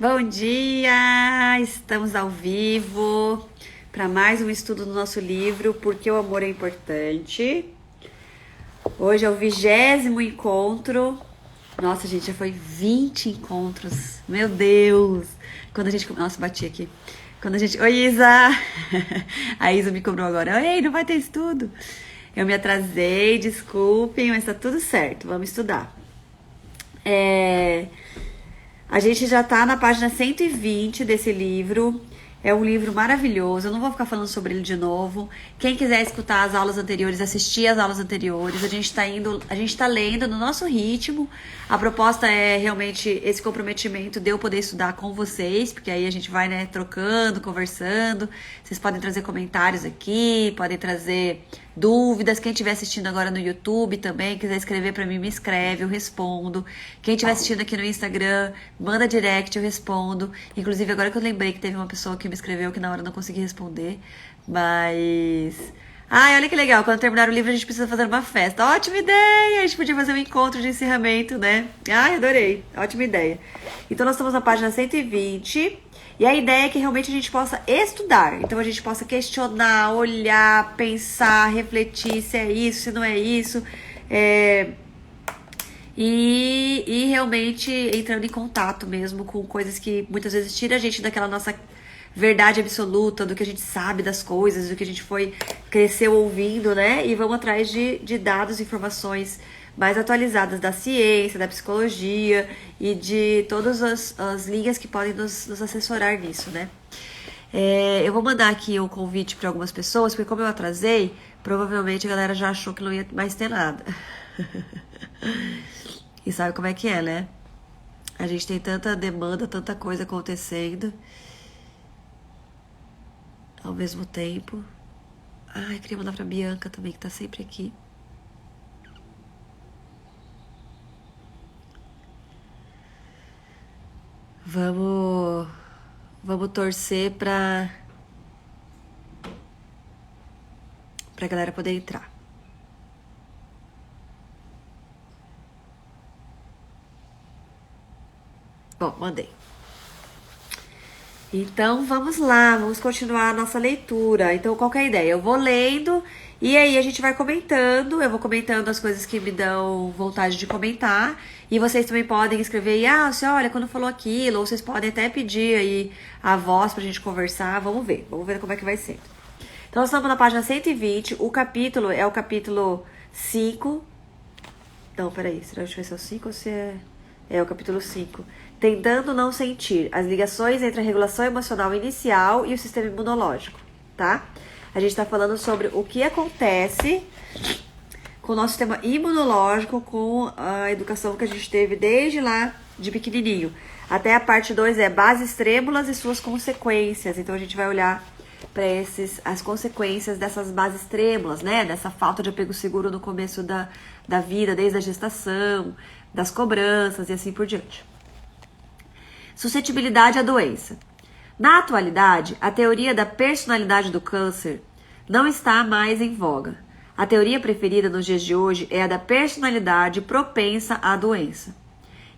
Bom dia! Estamos ao vivo para mais um estudo do nosso livro Porque o Amor é Importante. Hoje é o 20º encontro. Nossa, gente, já foi 20 encontros. Meu Deus! Quando a gente... Nossa, bati aqui. Quando a gente... Oi, Isa! A Isa me cobrou agora. Ei, não vai ter estudo? Eu me atrasei, desculpem, mas tá tudo certo. Vamos estudar. A gente já tá na página 120 desse livro. É um livro maravilhoso. Eu não vou ficar falando sobre ele de novo. Quem quiser escutar as aulas anteriores, assistir as aulas anteriores, a gente tá lendo no nosso ritmo. A proposta é realmente esse comprometimento de eu poder estudar com vocês, porque aí a gente vai, né, trocando, conversando. Vocês podem trazer comentários aqui, podem trazer dúvidas. Quem estiver assistindo agora no YouTube também, quiser escrever pra mim, me escreve, eu respondo. Quem estiver assistindo aqui no Instagram, manda direct, eu respondo. Inclusive, agora que eu lembrei que teve uma pessoa que me escreveu que na hora eu não consegui responder, mas... Ai, olha que legal, quando terminar o livro a gente precisa fazer uma festa. Ótima ideia! A gente podia fazer um encontro de encerramento, né? Ai, adorei, ótima ideia. Então nós estamos na página 120 e a ideia é que realmente a gente possa estudar. Então a gente possa questionar, olhar, pensar, refletir se é isso, se não é isso. E realmente entrando em contato mesmo com coisas que muitas vezes tira a gente daquela nossa verdade absoluta, do que a gente sabe das coisas, do que a gente cresceu ouvindo, né? E vamos atrás de dados, informações mais atualizadas da ciência, da psicologia e de todas as linhas que podem nos assessorar nisso, né? Eu vou mandar aqui o convite para algumas pessoas, porque como eu atrasei, provavelmente a galera já achou que não ia mais ter nada. E sabe como é que é, né? A gente tem tanta demanda, tanta coisa acontecendo ao mesmo tempo. Ai, queria mandar pra Bianca também, que tá sempre aqui. Vamos torcer pra galera poder entrar. Bom, mandei. Então, vamos lá, vamos continuar a nossa leitura. Então, qual que é a ideia? Eu vou lendo e aí a gente vai comentando. Eu vou comentando as coisas que me dão vontade de comentar. E vocês também podem escrever aí, você olha, quando falou aquilo. Ou vocês podem até pedir aí a voz pra gente conversar. Vamos ver como é que vai ser. Então, nós estamos na página 120. O capítulo é o capítulo 5. Não, peraí, será que vai ser o 5 ou se é... É o capítulo 5. Tentando não sentir as ligações entre a regulação emocional inicial e o sistema imunológico, tá? A gente tá falando sobre o que acontece com o nosso sistema imunológico, com a educação que a gente teve desde lá de pequenininho. Até a parte 2 é bases trêmulas e suas consequências. Então a gente vai olhar para as consequências dessas bases trêmulas, né? Dessa falta de apego seguro no começo da vida, desde a gestação, das cobranças e assim por diante. Suscetibilidade à doença. Na atualidade, a teoria da personalidade do câncer não está mais em voga. A teoria preferida nos dias de hoje é a da personalidade propensa à doença.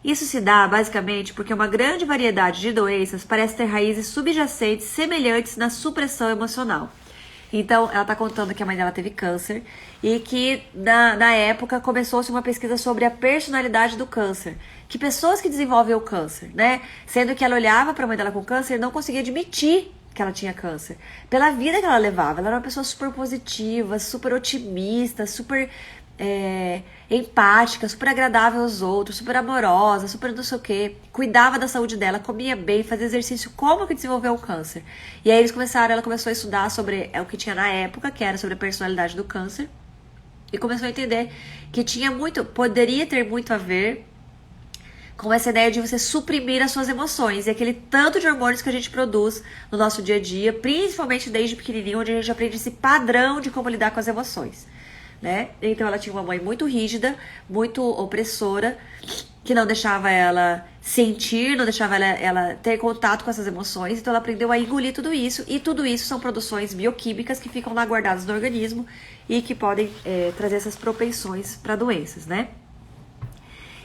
Isso se dá basicamente porque uma grande variedade de doenças parece ter raízes subjacentes semelhantes na supressão emocional. Então, ela está contando que a mãe dela teve câncer e que, na época, começou-se uma pesquisa sobre a personalidade do câncer. Que pessoas que desenvolvem o câncer, né? Sendo que ela olhava para a mãe dela com câncer e não conseguia admitir que ela tinha câncer. Pela vida que ela levava. Ela era uma pessoa super positiva, super otimista, super empática, super agradável aos outros, super amorosa, super não sei o quê. Cuidava da saúde dela, comia bem, fazia exercício. Como que desenvolveu o câncer? E aí ela começou a estudar sobre o que tinha na época, que era sobre a personalidade do câncer. E começou a entender que poderia ter muito a ver com essa ideia de você suprimir as suas emoções e aquele tanto de hormônios que a gente produz no nosso dia a dia, principalmente desde pequenininho, onde a gente aprende esse padrão de como lidar com as emoções, né? Então ela tinha uma mãe muito rígida, muito opressora, que não deixava ela sentir, não deixava ela ter contato com essas emoções, então ela aprendeu a engolir tudo isso, e tudo isso são produções bioquímicas que ficam lá guardadas no organismo e que podem trazer essas propensões para doenças, né?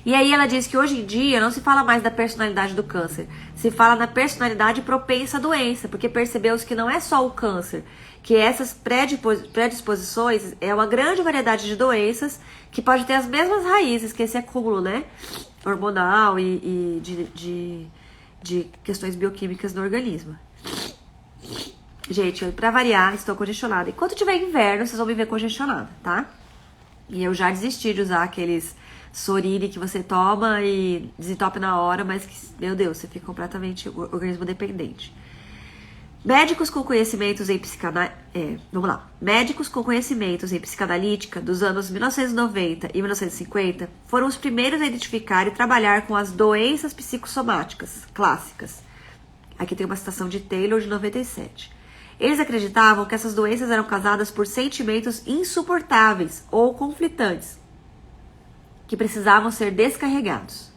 E aí ela diz que hoje em dia não se fala mais da personalidade do câncer, se fala na personalidade propensa à doença, porque percebeu-se que não é só o câncer, que essas predisposições é uma grande variedade de doenças que pode ter as mesmas raízes que esse acúmulo, né, hormonal e de questões bioquímicas no organismo. Gente, pra variar, estou congestionada. Enquanto tiver inverno, vocês vão me ver congestionada, tá? E eu já desisti de usar aqueles Soriri que você toma e desentope na hora, mas que, meu Deus, você fica completamente organismo dependente. Médicos com conhecimentos em Médicos com conhecimentos em psicanalítica dos anos 1990 e 1950 foram os primeiros a identificar e trabalhar com as doenças psicossomáticas clássicas. Aqui tem uma citação de Taylor, de 97. Eles acreditavam que essas doenças eram causadas por sentimentos insuportáveis ou conflitantes, que precisavam ser descarregados.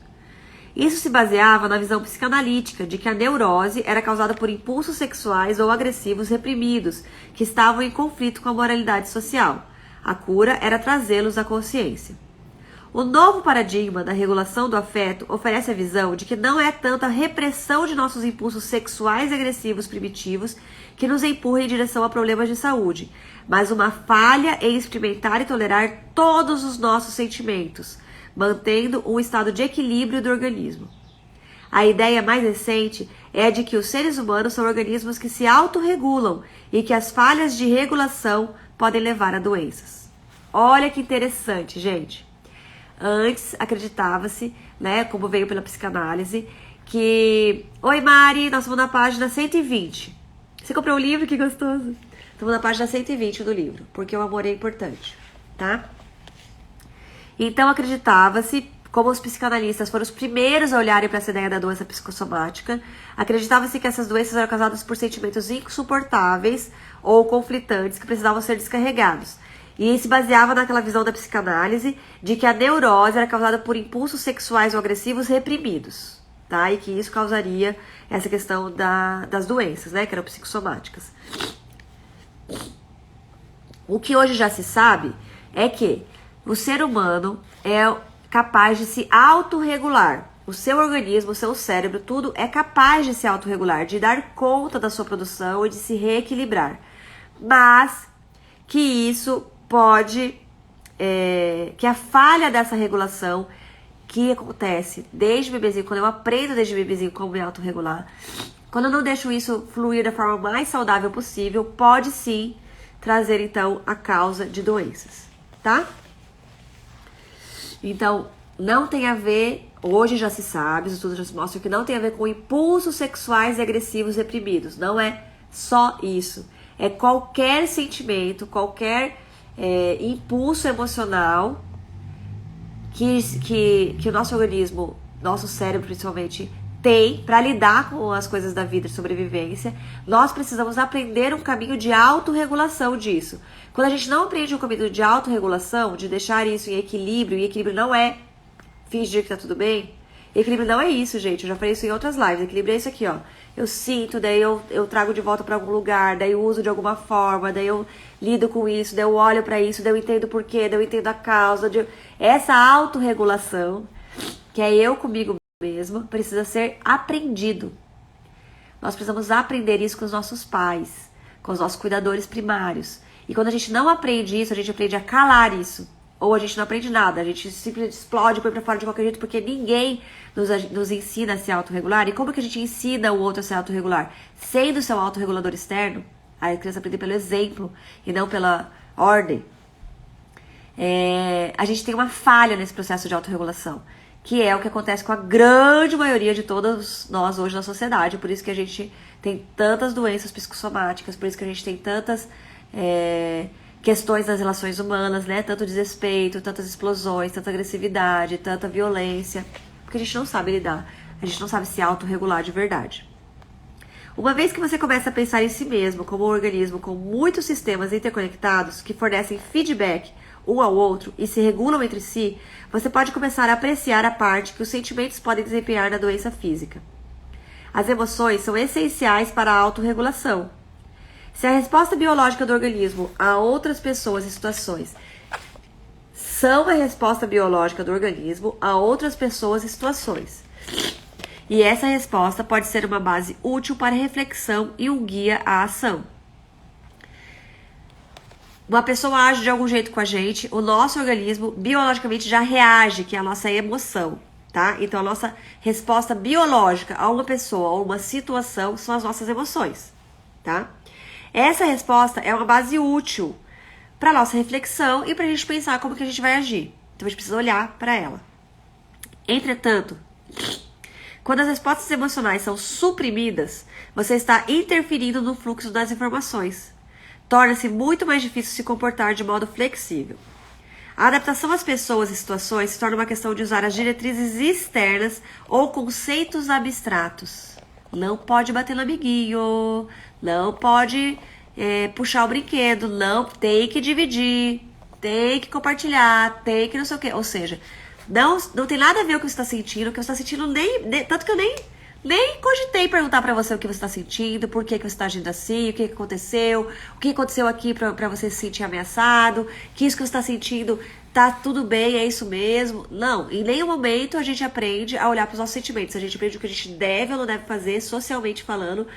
Isso se baseava na visão psicanalítica de que a neurose era causada por impulsos sexuais ou agressivos reprimidos, que estavam em conflito com a moralidade social. A cura era trazê-los à consciência. O novo paradigma da regulação do afeto oferece a visão de que não é tanto a repressão de nossos impulsos sexuais e agressivos primitivos que nos empurra em direção a problemas de saúde, mas uma falha em experimentar e tolerar todos os nossos sentimentos, mantendo um estado de equilíbrio do organismo. A ideia mais recente é a de que os seres humanos são organismos que se autorregulam e que as falhas de regulação podem levar a doenças. Olha que interessante, gente. Antes acreditava-se, né, como veio pela psicanálise, que... Oi, Mari, nós estamos na página 120. Você comprou o livro? Que gostoso. Estamos na página 120 do livro, porque o amor é importante, tá? Então acreditava-se, como os psicanalistas foram os primeiros a olharem para essa ideia da doença psicossomática, acreditava-se que essas doenças eram causadas por sentimentos insuportáveis ou conflitantes que precisavam ser descarregados. E se baseava naquela visão da psicanálise de que a neurose era causada por impulsos sexuais ou agressivos reprimidos, tá? E que isso causaria essa questão das doenças, né? Que eram psicossomáticas. O que hoje já se sabe é que o ser humano é capaz de se autorregular. O seu organismo, o seu cérebro, tudo é capaz de se autorregular, de dar conta da sua produção e de se reequilibrar. Mas que isso pode, que a falha dessa regulação que acontece desde bebezinho, quando eu aprendo desde bebezinho como me autorregular, quando eu não deixo isso fluir da forma mais saudável possível, pode sim trazer então a causa de doenças, tá? Então, não tem a ver, hoje já se sabe, os estudos já se mostram que não tem a ver com impulsos sexuais e agressivos reprimidos. Não é só isso. É qualquer sentimento, qualquer impulso emocional que o nosso organismo, nosso cérebro principalmente, tem para lidar com as coisas da vida de sobrevivência. Nós precisamos aprender um caminho de autorregulação disso. Quando a gente não aprende um caminho de autorregulação, de deixar isso em equilíbrio, e equilíbrio não é fingir que tá tudo bem, equilíbrio não é isso, gente. Eu já falei isso em outras lives. Equilíbrio é isso aqui, ó. Eu sinto, daí eu trago de volta para algum lugar, daí eu uso de alguma forma, daí eu lido com isso, daí eu olho para isso, daí eu entendo o porquê, daí eu entendo a causa. Essa autorregulação, que é eu comigo mesmo, precisa ser aprendido. Nós precisamos aprender isso com os nossos pais, com os nossos cuidadores primários. E quando a gente não aprende isso, a gente aprende a calar isso. Ou a gente não aprende nada, a gente simplesmente explode, põe pra fora de qualquer jeito, porque ninguém nos ensina a ser autorregular. E como que a gente ensina o outro a ser autorregular? Sendo seu autorregulador externo, a criança aprende pelo exemplo e não pela ordem. A gente tem uma falha nesse processo de autorregulação, que é o que acontece com a grande maioria de todos nós hoje na sociedade. Por isso que a gente tem tantas doenças psicossomáticas, por isso que a gente tem tantas questões das relações humanas, né? Tanto desrespeito, tantas explosões, tanta agressividade, tanta violência, porque a gente não sabe lidar, a gente não sabe se autorregular de verdade. Uma vez que você começa a pensar em si mesmo como um organismo com muitos sistemas interconectados que fornecem feedback um ao outro e se regulam entre si, você pode começar a apreciar a parte que os sentimentos podem desempenhar na doença física. As emoções são essenciais para a autorregulação. Se a resposta biológica do organismo a outras pessoas e situações são a resposta biológica do organismo a outras pessoas e situações. E essa resposta pode ser uma base útil para reflexão e um guia à ação. Uma pessoa age de algum jeito com a gente, o nosso organismo biologicamente já reage, que é a nossa emoção, tá? Então a nossa resposta biológica a uma pessoa ou uma situação são as nossas emoções, tá? Essa resposta é uma base útil para nossa reflexão e para a gente pensar como que a gente vai agir. Então a gente precisa olhar para ela. Entretanto, quando as respostas emocionais são suprimidas, você está interferindo no fluxo das informações. Torna-se muito mais difícil se comportar de modo flexível. A adaptação às pessoas e situações se torna uma questão de usar as diretrizes externas ou conceitos abstratos. Não pode bater no amiguinho, não pode puxar o brinquedo, não tem que dividir, tem que compartilhar, tem que não sei o quê. Ou seja, não tem nada a ver com o que você está sentindo, o que você está sentindo tanto que eu nem cogitei perguntar pra você o que você tá sentindo, por que você tá agindo assim, o que aconteceu, o que aconteceu aqui pra você se sentir ameaçado, que isso que você tá sentindo tá tudo bem, é isso mesmo. Não, em nenhum momento a gente aprende a olhar pros nossos sentimentos, a gente aprende o que a gente deve ou não deve fazer, socialmente falando,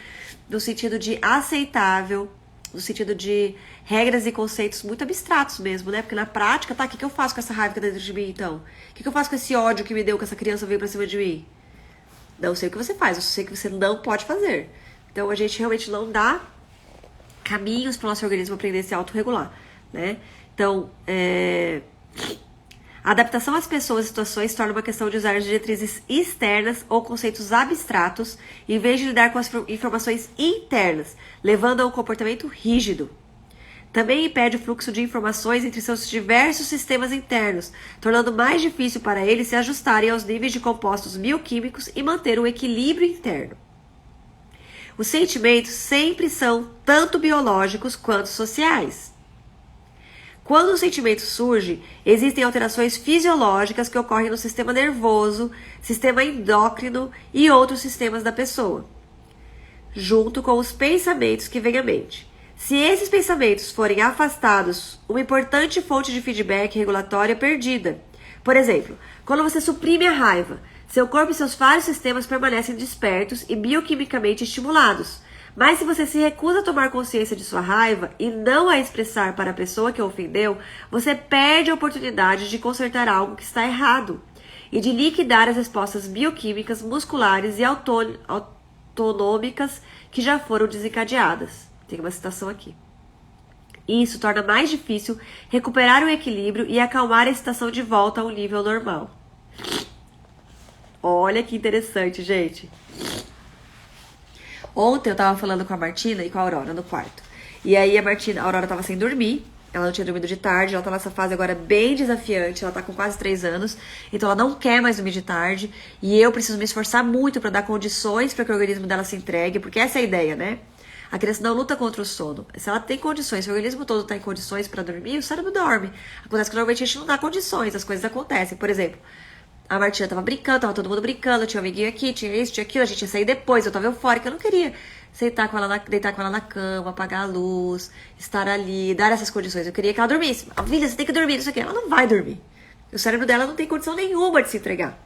no sentido de aceitável, no sentido de regras e conceitos muito abstratos mesmo, né? Porque na prática, tá, o que eu faço com essa raiva que tá dentro de mim, então? O que eu faço com esse ódio que me deu, que essa criança veio pra cima de mim? Não sei o que você faz, eu sei o que você não pode fazer. Então, a gente realmente não dá caminhos para o nosso organismo aprender a se autorregular, né? Então, a adaptação às pessoas e situações torna uma questão de usar as diretrizes externas ou conceitos abstratos, em vez de lidar com as informações internas, levando a um comportamento rígido. Também impede o fluxo de informações entre seus diversos sistemas internos, tornando mais difícil para eles se ajustarem aos níveis de compostos bioquímicos e manter o equilíbrio interno. Os sentimentos sempre são tanto biológicos quanto sociais. Quando o sentimento surge, existem alterações fisiológicas que ocorrem no sistema nervoso, sistema endócrino e outros sistemas da pessoa, junto com os pensamentos que vêm à mente. Se esses pensamentos forem afastados, uma importante fonte de feedback regulatório é perdida. Por exemplo, quando você suprime a raiva, seu corpo e seus vários sistemas permanecem despertos e bioquimicamente estimulados. Mas se você se recusa a tomar consciência de sua raiva e não a expressar para a pessoa que a ofendeu, você perde a oportunidade de consertar algo que está errado e de liquidar as respostas bioquímicas, musculares e autonômicas que já foram desencadeadas. Tem uma citação aqui. Isso torna mais difícil recuperar o equilíbrio e acalmar a excitação de volta a um nível normal. Olha que interessante, gente. Ontem eu tava falando com a Martina e com a Aurora no quarto. E aí a Aurora tava sem dormir. Ela não tinha dormido de tarde. Ela tá nessa fase agora bem desafiante. Ela tá com quase 3 anos. Então ela não quer mais dormir de tarde. E eu preciso me esforçar muito pra dar condições para que o organismo dela se entregue. Porque essa é a ideia, né? A criança não luta contra o sono. Se ela tem condições, se o organismo todo está em condições para dormir, o cérebro dorme. Acontece que normalmente a gente não dá condições, as coisas acontecem. Por exemplo, a Martina tava brincando, tava todo mundo brincando, tinha um amiguinho aqui, tinha isso, tinha aquilo, a gente ia sair depois, eu tava eufórica, eu não queria deitar com ela na cama, apagar a luz, estar ali, dar essas condições. Eu queria que ela dormisse. A filha, você tem que dormir, isso aqui. Ela não vai dormir. O cérebro dela não tem condição nenhuma de se entregar.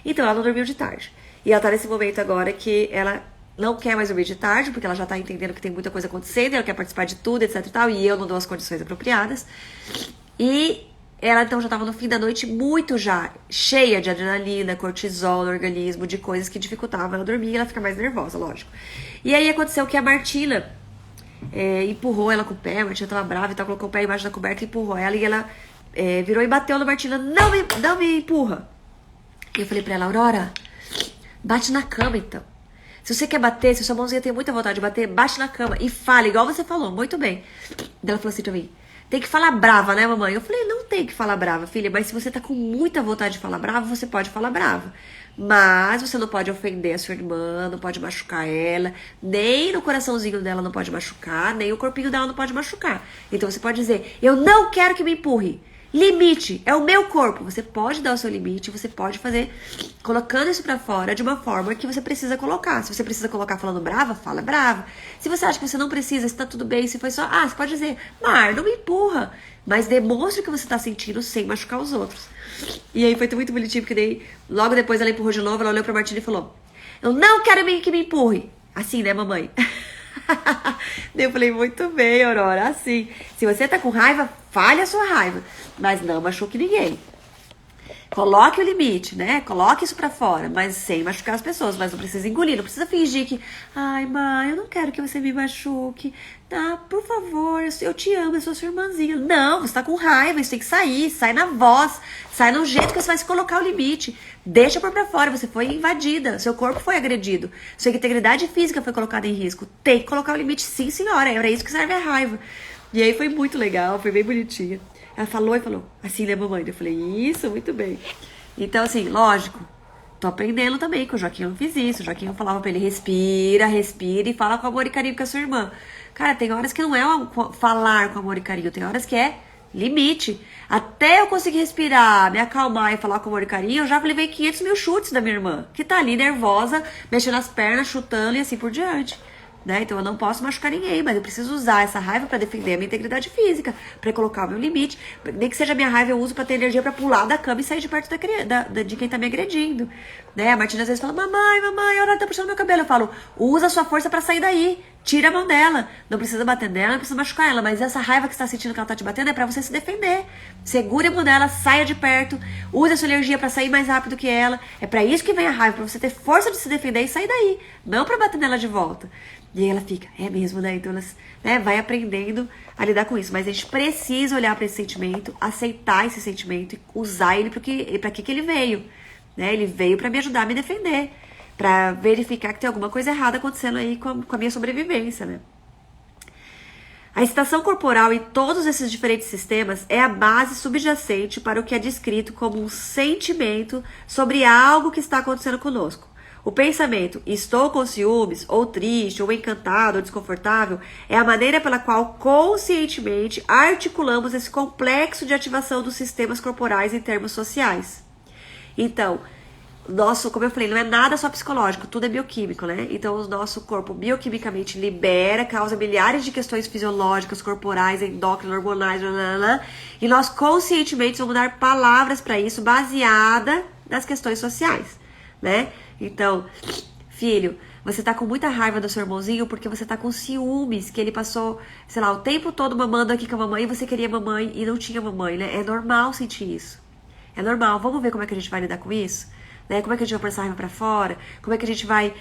Então ela não dormiu de tarde. E ela tá nesse momento agora que ela não quer mais dormir de tarde, porque ela já tá entendendo que tem muita coisa acontecendo, ela quer participar de tudo, etc e tal, e eu não dou as condições apropriadas. E ela então já tava no fim da noite muito já cheia de adrenalina, cortisol no organismo, de coisas que dificultavam ela dormir, e ela fica mais nervosa, lógico. E aí aconteceu que a Martina empurrou ela com o pé, a Martina tava brava e tal, colocou o pé embaixo da coberta e empurrou ela, e ela virou e bateu na Martina, não me empurra. E eu falei pra ela, Aurora, bate na cama então. Se você quer bater, se sua mãozinha tem muita vontade de bater, bate na cama e fala, igual você falou, muito bem. Ela falou assim pra mim, tem que falar brava, né, mamãe? Eu falei, não tem que falar brava, filha, mas se você tá com muita vontade de falar brava, você pode falar brava. Mas você não pode ofender a sua irmã, não pode machucar ela, nem no coraçãozinho dela não pode machucar, nem o corpinho dela não pode machucar. Então você pode dizer, eu não quero que me empurre. Limite, é o meu corpo. Você pode dar o seu limite, você pode fazer colocando isso pra fora de uma forma que você precisa colocar. Se você precisa colocar falando brava, fala brava. Se você acha que você não precisa, se tá tudo bem, se foi só... você pode dizer, Mar, não me empurra. Mas demonstre o que você tá sentindo sem machucar os outros. E aí foi muito bonitinho, porque daí, logo depois ela empurrou de novo, ela olhou pra Martina e falou, eu não quero que me empurre. Assim, né, mamãe? Eu falei, muito bem, Aurora, assim. Se você tá com raiva, fale a sua raiva, mas não machuque ninguém. Coloque o limite, né? Coloque isso pra fora, mas sem machucar as pessoas. Mas não precisa engolir, não precisa fingir que... Ai, mãe, eu não quero que você me machuque. Tá, por favor, eu te amo, eu sou sua irmãzinha. Não, você tá com raiva, isso tem que sair. Sai na voz, sai no jeito que você vai se colocar o limite. Deixa por pra fora, você foi invadida, seu corpo foi agredido. Sua integridade física foi colocada em risco. Tem que colocar o limite, sim, senhora. Era isso que serve a raiva. E aí foi muito legal, foi bem bonitinha. Ela falou e falou, assim, né, mamãe? Eu falei, isso, muito bem. Então, assim, lógico, tô aprendendo também, que o Joaquim não fiz isso. O Joaquim falava pra ele, respira, respira e fala com amor e carinho com a sua irmã. Cara, tem horas que não é falar com amor e carinho, tem horas que é limite. Até eu conseguir respirar, me acalmar e falar com amor e carinho, eu já levei 500 mil chutes da minha irmã, que tá ali nervosa, mexendo as pernas, chutando e assim por diante. Né? Então eu não posso machucar ninguém, mas eu preciso usar essa raiva pra defender a minha integridade física, pra colocar o meu limite. Nem que seja a minha raiva, eu uso pra ter energia pra pular da cama e sair de perto de quem tá me agredindo. Né? A Martina às vezes fala, mamãe, a Aurora tá puxando meu cabelo. Eu falo, usa a sua força pra sair daí. Tira a mão dela. Não precisa bater nela, não precisa machucar ela. Mas essa raiva que você tá sentindo que ela tá te batendo é pra você se defender. Segure a mão dela, saia de perto. Use a sua energia pra sair mais rápido que ela. É pra isso que vem a raiva, pra você ter força de se defender e sair daí. Não pra bater nela de volta. E aí ela fica, é mesmo, né? Então ela, né, vai aprendendo a lidar com isso. Mas a gente precisa olhar pra esse sentimento, aceitar esse sentimento e usar ele pra que ele veio. Né? Ele veio pra me ajudar a me defender. Pra verificar que tem alguma coisa errada acontecendo aí com a minha sobrevivência, né? A excitação corporal em todos esses diferentes sistemas é a base subjacente para o que é descrito como um sentimento sobre algo que está acontecendo conosco. O pensamento, estou com ciúmes, ou triste, ou encantado, ou desconfortável, é a maneira pela qual conscientemente articulamos esse complexo de ativação dos sistemas corporais em termos sociais. Então, como eu falei, não é nada só psicológico, tudo é bioquímico, né? Então, o nosso corpo bioquimicamente libera, causa milhares de questões fisiológicas, corporais, endócrinas, hormonais, e nós conscientemente vamos dar palavras para isso baseada nas questões sociais, né? Então, filho, você tá com muita raiva do seu irmãozinho porque você tá com ciúmes, que ele passou, sei lá, o tempo todo mamando aqui com a mamãe e você queria mamãe e não tinha mamãe, né? É normal sentir isso. É normal. Vamos ver como é que a gente vai lidar com isso? Né? Como é que a gente vai pôr essa raiva pra fora? Como é que a gente vai...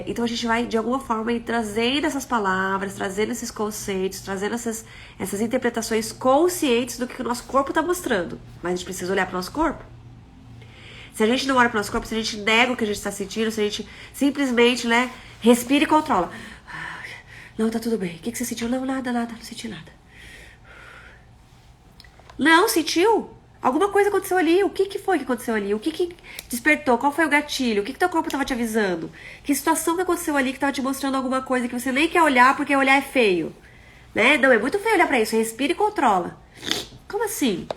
Então a gente vai, de alguma forma, ir trazendo essas palavras, trazendo esses conceitos, trazendo essas interpretações conscientes do que o nosso corpo tá mostrando. Mas a gente precisa olhar pro nosso corpo. Se a gente não olha pro nosso corpo, se a gente nega o que a gente tá sentindo, se a gente simplesmente, né, respira e controla. Não, tá tudo bem. O que você sentiu? Não, nada, não senti nada. Não, sentiu? Alguma coisa aconteceu ali. O que foi que aconteceu ali? O que despertou? Qual foi o gatilho? O que teu corpo tava te avisando? Que situação que aconteceu ali que tava te mostrando alguma coisa que você nem quer olhar porque olhar é feio? Né? Não, é muito feio olhar pra isso. Respira e controla. Como assim?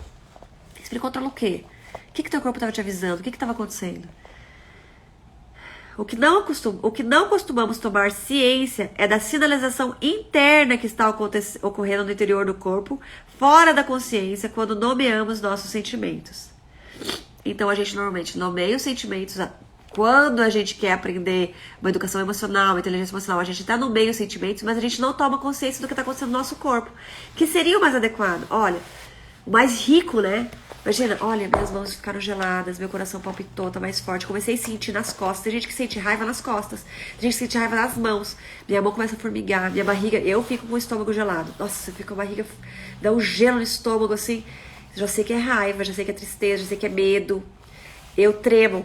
Respira e controla o quê? O que teu corpo estava te avisando? O que estava acontecendo? O que não costumamos tomar ciência é da sinalização interna que está ocorrendo no interior do corpo, fora da consciência, quando nomeamos nossos sentimentos. Então, a gente normalmente nomeia os sentimentos. Quando a gente quer aprender uma educação emocional, uma inteligência emocional, a gente está no meio dos sentimentos, mas a gente não toma consciência do que está acontecendo no nosso corpo. Que seria o mais adequado? Olha, o mais rico, né? Imagina, olha, minhas mãos ficaram geladas, meu coração palpitou, tá mais forte. Comecei a sentir nas costas. Tem gente que sente raiva nas costas. Tem gente que sente raiva nas mãos. Minha mão começa a formigar, minha barriga... Eu fico com o estômago gelado. Nossa, fica a barriga... Dá um gelo no estômago, assim. Já sei que é raiva, já sei que é tristeza, já sei que é medo. Eu tremo.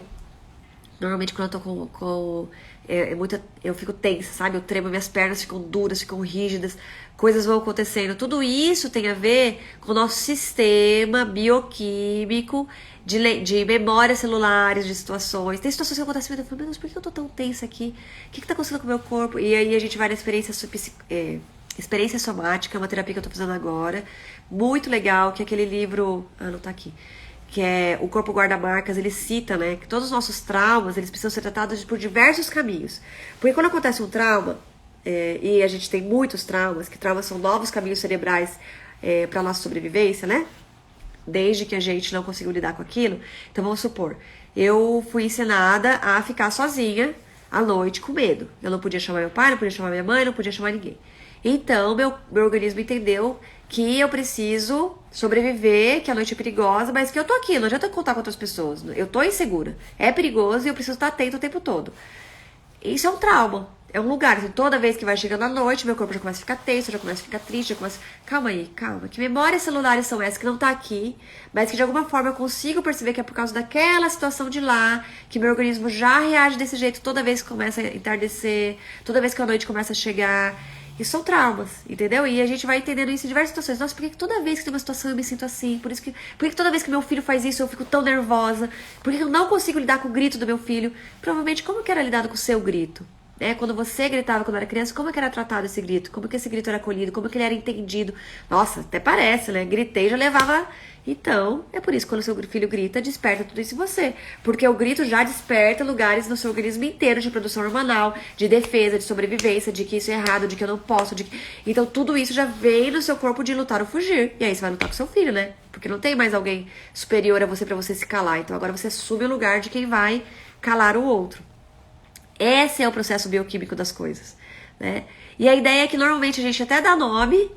Normalmente quando eu tô eu fico tensa, sabe? Eu tremo, minhas pernas ficam duras, ficam rígidas, coisas vão acontecendo. Tudo isso tem a ver com o nosso sistema bioquímico de memórias celulares, de situações. Tem situações que acontecem, eu falo, por que eu tô tão tensa aqui? O que tá acontecendo com o meu corpo? E aí a gente vai na experiência Experiência Somática, é uma terapia que eu tô fazendo agora. Muito legal, que é aquele livro... Ah, não tá aqui. Que é O Corpo Guarda Marcas, ele cita, né? Que todos os nossos traumas, eles precisam ser tratados por diversos caminhos. Porque quando acontece um trauma, e a gente tem muitos traumas, que traumas são novos caminhos cerebrais para nossa sobrevivência, né? Desde que a gente não conseguiu lidar com aquilo. Então vamos supor, eu fui ensinada a ficar sozinha à noite com medo. Eu não podia chamar meu pai, não podia chamar minha mãe, não podia chamar ninguém. Então meu organismo entendeu que eu preciso sobreviver, que a noite é perigosa, mas que eu tô aqui, não adianta eu contar com outras pessoas. Eu tô insegura. É perigoso e eu preciso estar atento o tempo todo. Isso é um trauma. É um lugar, assim, toda vez que vai chegando a noite, meu corpo já começa a ficar tenso, já começa a ficar triste, já começa... Calma aí, calma. Que memórias celulares são essas que não tá aqui, mas que de alguma forma eu consigo perceber que é por causa daquela situação de lá, que meu organismo já reage desse jeito toda vez que começa a entardecer, toda vez que a noite começa a chegar. Isso são traumas, entendeu? E a gente vai entendendo isso em diversas situações. Nossa, por que toda vez que tem uma situação eu me sinto assim? Por que toda vez que meu filho faz isso eu fico tão nervosa? Por que eu não consigo lidar com o grito do meu filho? Provavelmente, como que era lidado com o seu grito? Quando você gritava quando era criança, como que era tratado esse grito? Como que esse grito era acolhido? Como que ele era entendido? Nossa, até parece, né? Gritei, já levava... Então, é por isso que quando o seu filho grita, desperta tudo isso em você. Porque o grito já desperta lugares no seu organismo inteiro de produção hormonal, de defesa, de sobrevivência, de que isso é errado, de que eu não posso. Então, tudo isso já vem no seu corpo de lutar ou fugir. E aí você vai lutar com seu filho, né? Porque não tem mais alguém superior a você pra você se calar. Então, agora você assume o lugar de quem vai calar o outro. Esse é o processo bioquímico das coisas, né? E a ideia é que normalmente a gente até dá nome,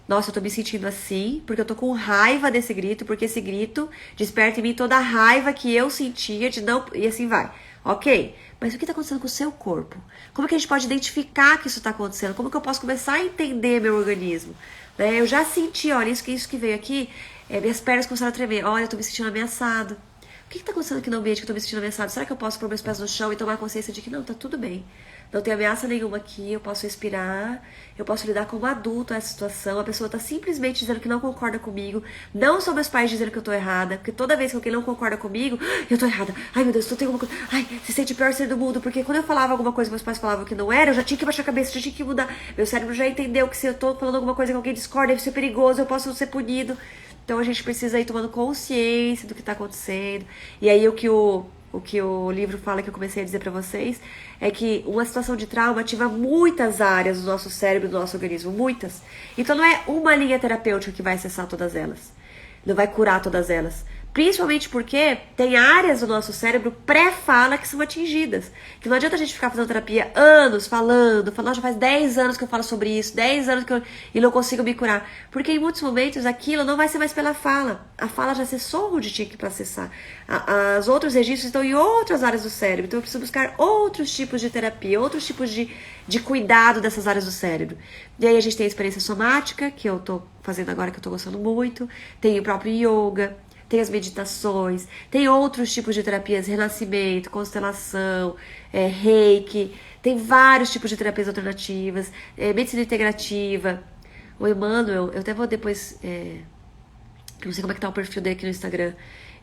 nossa, eu tô me sentindo assim, porque eu tô com raiva desse grito, porque esse grito desperta em mim toda a raiva que eu sentia de não... E assim vai, ok? Mas o que tá acontecendo com o seu corpo? Como que a gente pode identificar que isso tá acontecendo? Como que eu posso começar a entender meu organismo? Né? Eu já senti, olha, isso que veio aqui, minhas pernas começaram a tremer, olha, eu tô me sentindo ameaçado. O que está acontecendo aqui no ambiente que eu tô me sentindo ameaçado? Será que eu posso pôr meus pés no chão e tomar consciência de que não, tá tudo bem. Não tem ameaça nenhuma aqui, eu posso respirar, eu posso lidar como adulto a essa situação. A pessoa tá simplesmente dizendo que não concorda comigo. Não são meus pais dizendo que eu tô errada, porque toda vez que alguém não concorda comigo, eu tô errada. Ai, meu Deus, tu tem alguma coisa. Ai, se sente o pior ser do mundo, porque quando eu falava alguma coisa que meus pais falavam que não era, eu já tinha que baixar a cabeça, já tinha que mudar. Meu cérebro já entendeu que se eu tô falando alguma coisa que alguém discorda, deve ser perigoso, eu posso ser punido. Então a gente precisa ir tomando consciência do que está acontecendo. E aí o que o livro fala, que eu comecei a dizer para vocês, é que uma situação de trauma ativa muitas áreas do nosso cérebro, do nosso organismo, muitas. Então não é uma linha terapêutica que vai acessar todas elas, não vai curar todas elas. Principalmente porque tem áreas do nosso cérebro pré-fala que são atingidas. Que não adianta a gente ficar fazendo terapia anos falando, já faz 10 anos que eu falo sobre isso, 10 anos e não consigo me curar. Porque em muitos momentos aquilo não vai ser mais pela fala. A fala já acessou onde tinha que para acessar. Os outros registros estão em outras áreas do cérebro. Então eu preciso buscar outros tipos de terapia, outros tipos de cuidado dessas áreas do cérebro. E aí a gente tem a experiência somática, que eu tô fazendo agora, que eu tô gostando muito. Tem o próprio yoga. Tem as meditações, tem outros tipos de terapias, renascimento, constelação, reiki, tem vários tipos de terapias alternativas, medicina integrativa. O Emmanuel, eu até vou depois, não sei como é que tá o perfil dele aqui no Instagram,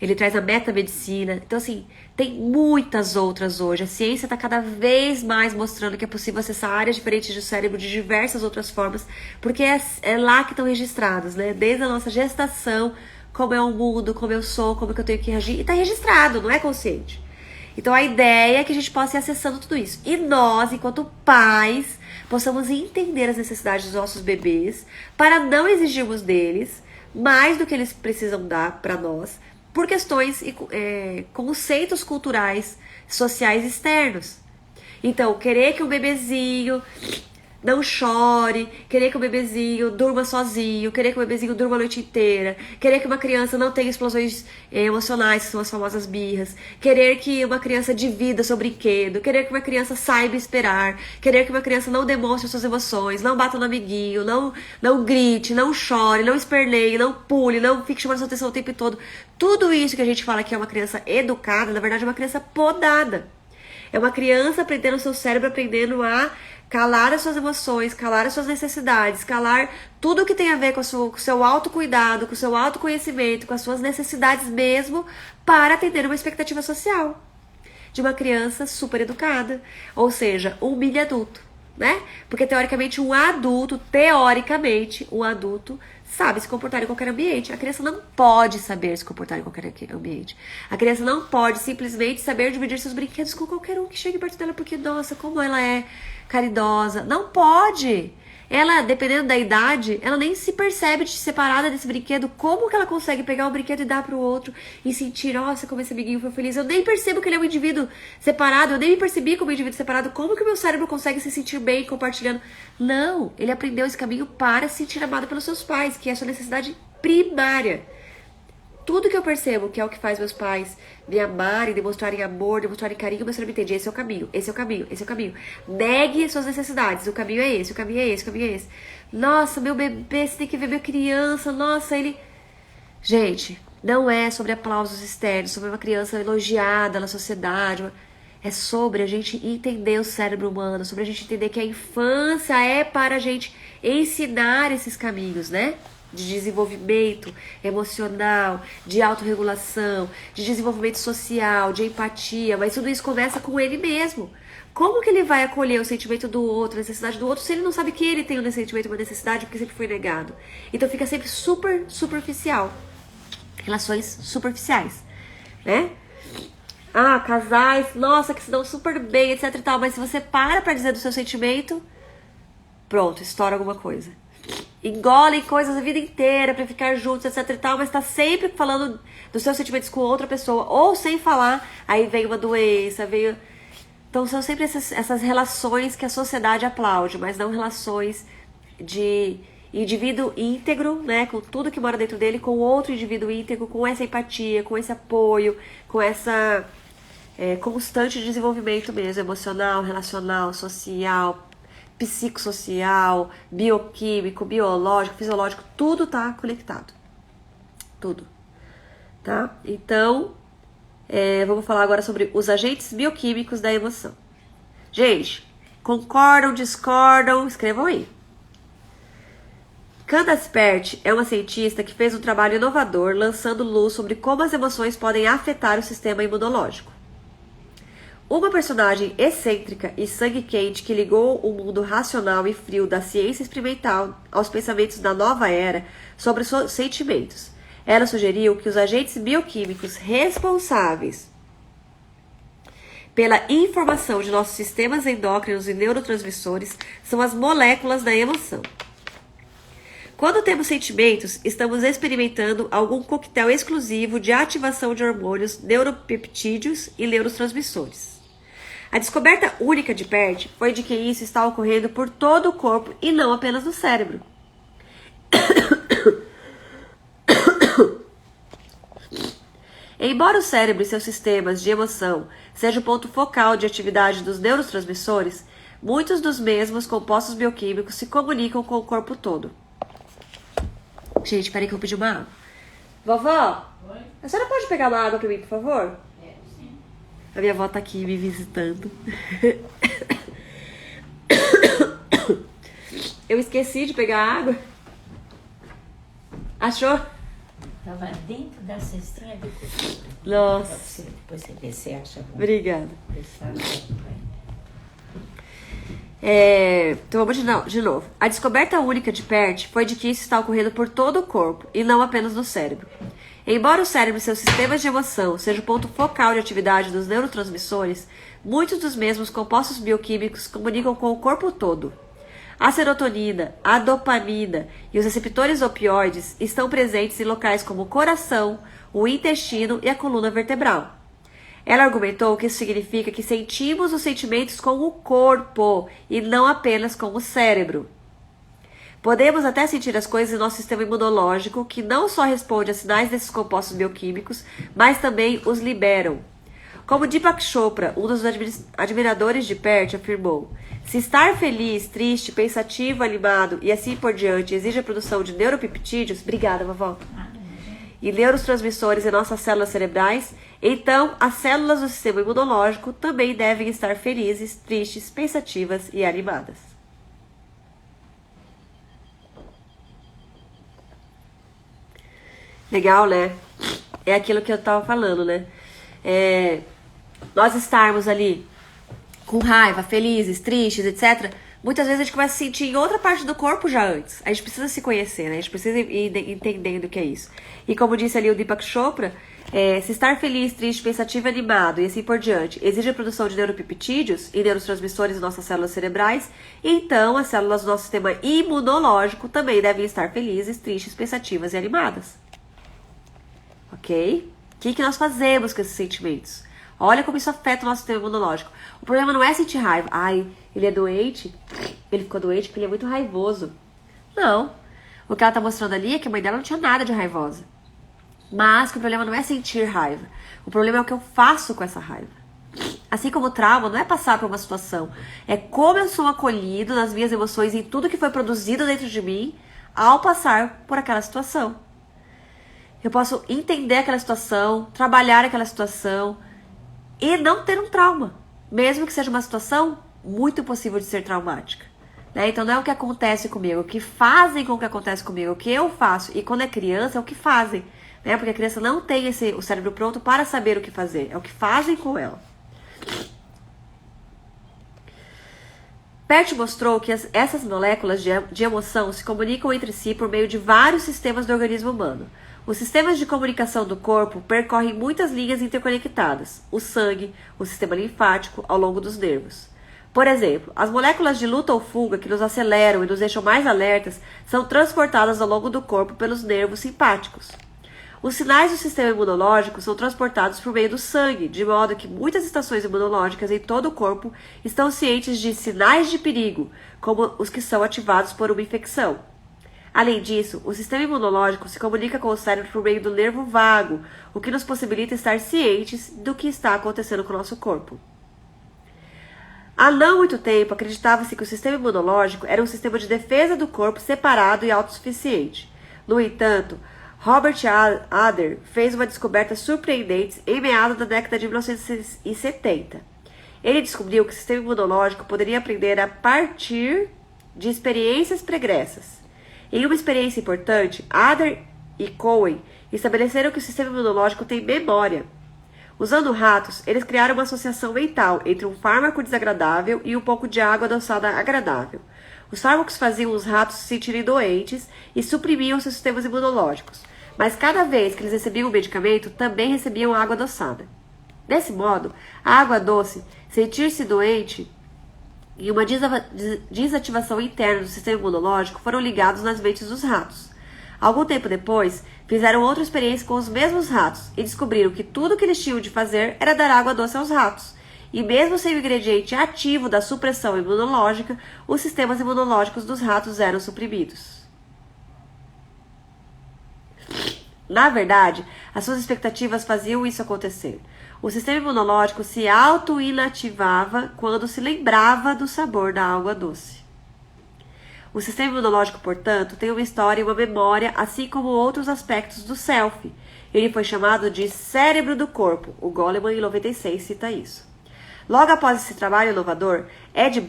ele traz a metamedicina. Então, assim, tem muitas outras hoje. A ciência está cada vez mais mostrando que é possível acessar áreas diferentes do cérebro de diversas outras formas, porque é lá que estão registrados, né? Desde a nossa gestação, como é o mundo, como eu sou, como que eu tenho que reagir. E tá registrado, não é consciente. Então a ideia é que a gente possa ir acessando tudo isso. E nós, enquanto pais, possamos entender as necessidades dos nossos bebês para não exigirmos deles mais do que eles precisam dar para nós, por questões e conceitos culturais, sociais externos. Então, querer que o bebezinho não chore, querer que o bebezinho durma sozinho, querer que o bebezinho durma a noite inteira, querer que uma criança não tenha explosões emocionais, que são as famosas birras, querer que uma criança divida seu brinquedo, querer que uma criança saiba esperar, querer que uma criança não demonstre suas emoções, não bata no amiguinho, não grite, não chore, não esperneie, não pule, não fique chamando sua atenção o tempo todo. Tudo isso que a gente fala que é uma criança educada, na verdade é uma criança podada. É uma criança aprendendo, o seu cérebro aprendendo a calar as suas emoções, calar as suas necessidades, calar tudo que tem a ver com o seu autocuidado, com o seu autoconhecimento, com as suas necessidades mesmo, para atender uma expectativa social de uma criança super educada, ou seja, um mini adulto. né? Porque teoricamente um adulto sabe se comportar em qualquer ambiente. A criança não pode saber se comportar em qualquer ambiente. A criança não pode simplesmente saber dividir seus brinquedos com qualquer um que chegue perto dela, porque, nossa, como ela é caridosa. Não pode! Ela, dependendo da idade, ela nem se percebe de separada desse brinquedo. Como que ela consegue pegar um brinquedo e dar pro outro e sentir, nossa, como esse amiguinho foi feliz? Eu nem percebo que ele é um indivíduo separado, eu nem me percebi como um indivíduo separado. Como que o meu cérebro consegue se sentir bem compartilhando? Não, ele aprendeu esse caminho para se sentir amado pelos seus pais, que é a sua necessidade primária. Tudo que eu percebo que é o que faz meus pais me amarem, demonstrarem amor, demonstrarem carinho, meu cérebro entende, esse é o caminho, esse é o caminho, esse é o caminho. Negue suas necessidades, o caminho é esse, o caminho é esse, o caminho é esse. Nossa, meu bebê, você tem que ver minha criança, nossa, ele... Gente, não é sobre aplausos externos, sobre uma criança elogiada na sociedade, é sobre a gente entender o cérebro humano, sobre a gente entender que a infância é para a gente ensinar esses caminhos, né? De desenvolvimento emocional, de autorregulação, de desenvolvimento social, de empatia, mas tudo isso começa com ele mesmo. Como que ele vai acolher o sentimento do outro, a necessidade do outro, se ele não sabe que ele tem um sentimento, uma necessidade, porque sempre foi negado? Então fica sempre super superficial. Relações superficiais, né? Ah, casais, nossa, que se dão super bem, etc e tal, mas se você para dizer do seu sentimento, pronto, estoura alguma coisa. Engolem coisas a vida inteira pra ficar juntos, etc e tal, mas tá sempre falando dos seus sentimentos com outra pessoa, ou sem falar, aí vem uma doença, veio... Então são sempre essas relações que a sociedade aplaude, mas não relações de indivíduo íntegro, né, com tudo que mora dentro dele, com outro indivíduo íntegro, com essa empatia, com esse apoio, com essa constante desenvolvimento mesmo, emocional, relacional, social, psicossocial, bioquímico, biológico, fisiológico, tudo tá conectado. Tudo. Tá? Então, vamos falar agora sobre os agentes bioquímicos da emoção. Gente, concordam, discordam? Escrevam aí. Candace Pert é uma cientista que fez um trabalho inovador lançando luz sobre como as emoções podem afetar o sistema imunológico. Uma personagem excêntrica e sangue quente que ligou o mundo racional e frio da ciência experimental aos pensamentos da nova era sobre os seus sentimentos. Ela sugeriu que os agentes bioquímicos responsáveis pela informação de nossos sistemas endócrinos e neurotransmissores são as moléculas da emoção. Quando temos sentimentos, estamos experimentando algum coquetel exclusivo de ativação de hormônios, neuropeptídeos e neurotransmissores. A descoberta única de Pert foi de que isso está ocorrendo por todo o corpo e não apenas no cérebro. Embora o cérebro e seus sistemas de emoção sejam o ponto focal de atividade dos neurotransmissores, muitos dos mesmos compostos bioquímicos se comunicam com o corpo todo. Gente, peraí que eu pedi uma água. Vovó, oi? A senhora pode pegar uma água pra mim, por favor? Sim. A minha avó tá aqui me visitando. Eu esqueci de pegar água. Achou? Tava dentro da cestinha de costura. Nossa. Depois você vê se acha bom. Obrigada. Então vamos de novo. A descoberta única de Pert foi de que isso está ocorrendo por todo o corpo e não apenas no cérebro. Embora o cérebro e seus sistemas de emoção sejam o ponto focal de atividade dos neurotransmissores, muitos dos mesmos compostos bioquímicos comunicam com o corpo todo. A serotonina, a dopamina e os receptores opioides estão presentes em locais como o coração, o intestino e a coluna vertebral. Ela argumentou que isso significa que sentimos os sentimentos com o corpo e não apenas com o cérebro. Podemos até sentir as coisas em nosso sistema imunológico, que não só responde a sinais desses compostos bioquímicos, mas também os liberam. Como Deepak Chopra, um dos admiradores de Pert, afirmou, se estar feliz, triste, pensativo, animado e assim por diante exige a produção de neuropeptídeos, obrigada, vovó, e neurotransmissores em nossas células cerebrais, então as células do sistema imunológico também devem estar felizes, tristes, pensativas e animadas. Legal, né? É aquilo que eu tava falando, né? Nós estarmos ali com raiva, felizes, tristes, etc., muitas vezes a gente começa a sentir em outra parte do corpo já antes. A gente precisa se conhecer, né? A gente precisa ir entendendo o que é isso. E como disse ali o Deepak Chopra, se estar feliz, triste, pensativo, animado e assim por diante exige a produção de neuropeptídeos e neurotransmissores em nossas células cerebrais, então as células do nosso sistema imunológico também devem estar felizes, tristes, pensativas e animadas. Ok? O que nós fazemos com esses sentimentos? Olha como isso afeta o nosso sistema imunológico. O problema não é sentir raiva. Ai, ele é doente, ele ficou doente porque ele é muito raivoso. Não. O que ela está mostrando ali é que a mãe dela não tinha nada de raivosa. Mas que o problema não é sentir raiva. O problema é o que eu faço com essa raiva. Assim como o trauma não é passar por uma situação. É como eu sou acolhido nas minhas emoções e em tudo que foi produzido dentro de mim ao passar por aquela situação. Eu posso entender aquela situação, trabalhar aquela situação e não ter um trauma. Mesmo que seja uma situação muito possível de ser traumática. Né? Então não é o que acontece comigo, é o que fazem com o que acontece comigo, o que eu faço. E quando é criança, é o que fazem. Né? Porque a criança não tem o cérebro pronto para saber o que fazer. É o que fazem com ela. Pert mostrou que essas moléculas de emoção se comunicam entre si por meio de vários sistemas do organismo humano. Os sistemas de comunicação do corpo percorrem muitas linhas interconectadas, o sangue, o sistema linfático, ao longo dos nervos. Por exemplo, as moléculas de luta ou fuga que nos aceleram e nos deixam mais alertas são transportadas ao longo do corpo pelos nervos simpáticos. Os sinais do sistema imunológico são transportados por meio do sangue, de modo que muitas estações imunológicas em todo o corpo estão cientes de sinais de perigo, como os que são ativados por uma infecção. Além disso, o sistema imunológico se comunica com o cérebro por meio do nervo vago, o que nos possibilita estar cientes do que está acontecendo com o nosso corpo. Há não muito tempo, acreditava-se que o sistema imunológico era um sistema de defesa do corpo separado e autossuficiente. No entanto, Robert Adler fez uma descoberta surpreendente em meados da década de 1970. Ele descobriu que o sistema imunológico poderia aprender a partir de experiências pregressas. Em uma experiência importante, Adler e Cohen estabeleceram que o sistema imunológico tem memória. Usando ratos, eles criaram uma associação mental entre um fármaco desagradável e um pouco de água adoçada agradável. Os fármacos faziam os ratos se sentirem doentes e suprimiam seus sistemas imunológicos, mas cada vez que eles recebiam o medicamento, também recebiam água adoçada. Desse modo, a água doce, sentir-se doente e uma desativação interna do sistema imunológico foram ligados nas mentes dos ratos. Algum tempo depois, fizeram outra experiência com os mesmos ratos e descobriram que tudo o que eles tinham de fazer era dar água doce aos ratos. E mesmo sem o ingrediente ativo da supressão imunológica, os sistemas imunológicos dos ratos eram suprimidos. Na verdade, as suas expectativas faziam isso acontecer. O sistema imunológico se auto-inativava quando se lembrava do sabor da água doce. O sistema imunológico, portanto, tem uma história e uma memória, assim como outros aspectos do self. Ele foi chamado de cérebro do corpo. O Goleman, em 96, cita isso. Logo após esse trabalho inovador, Ed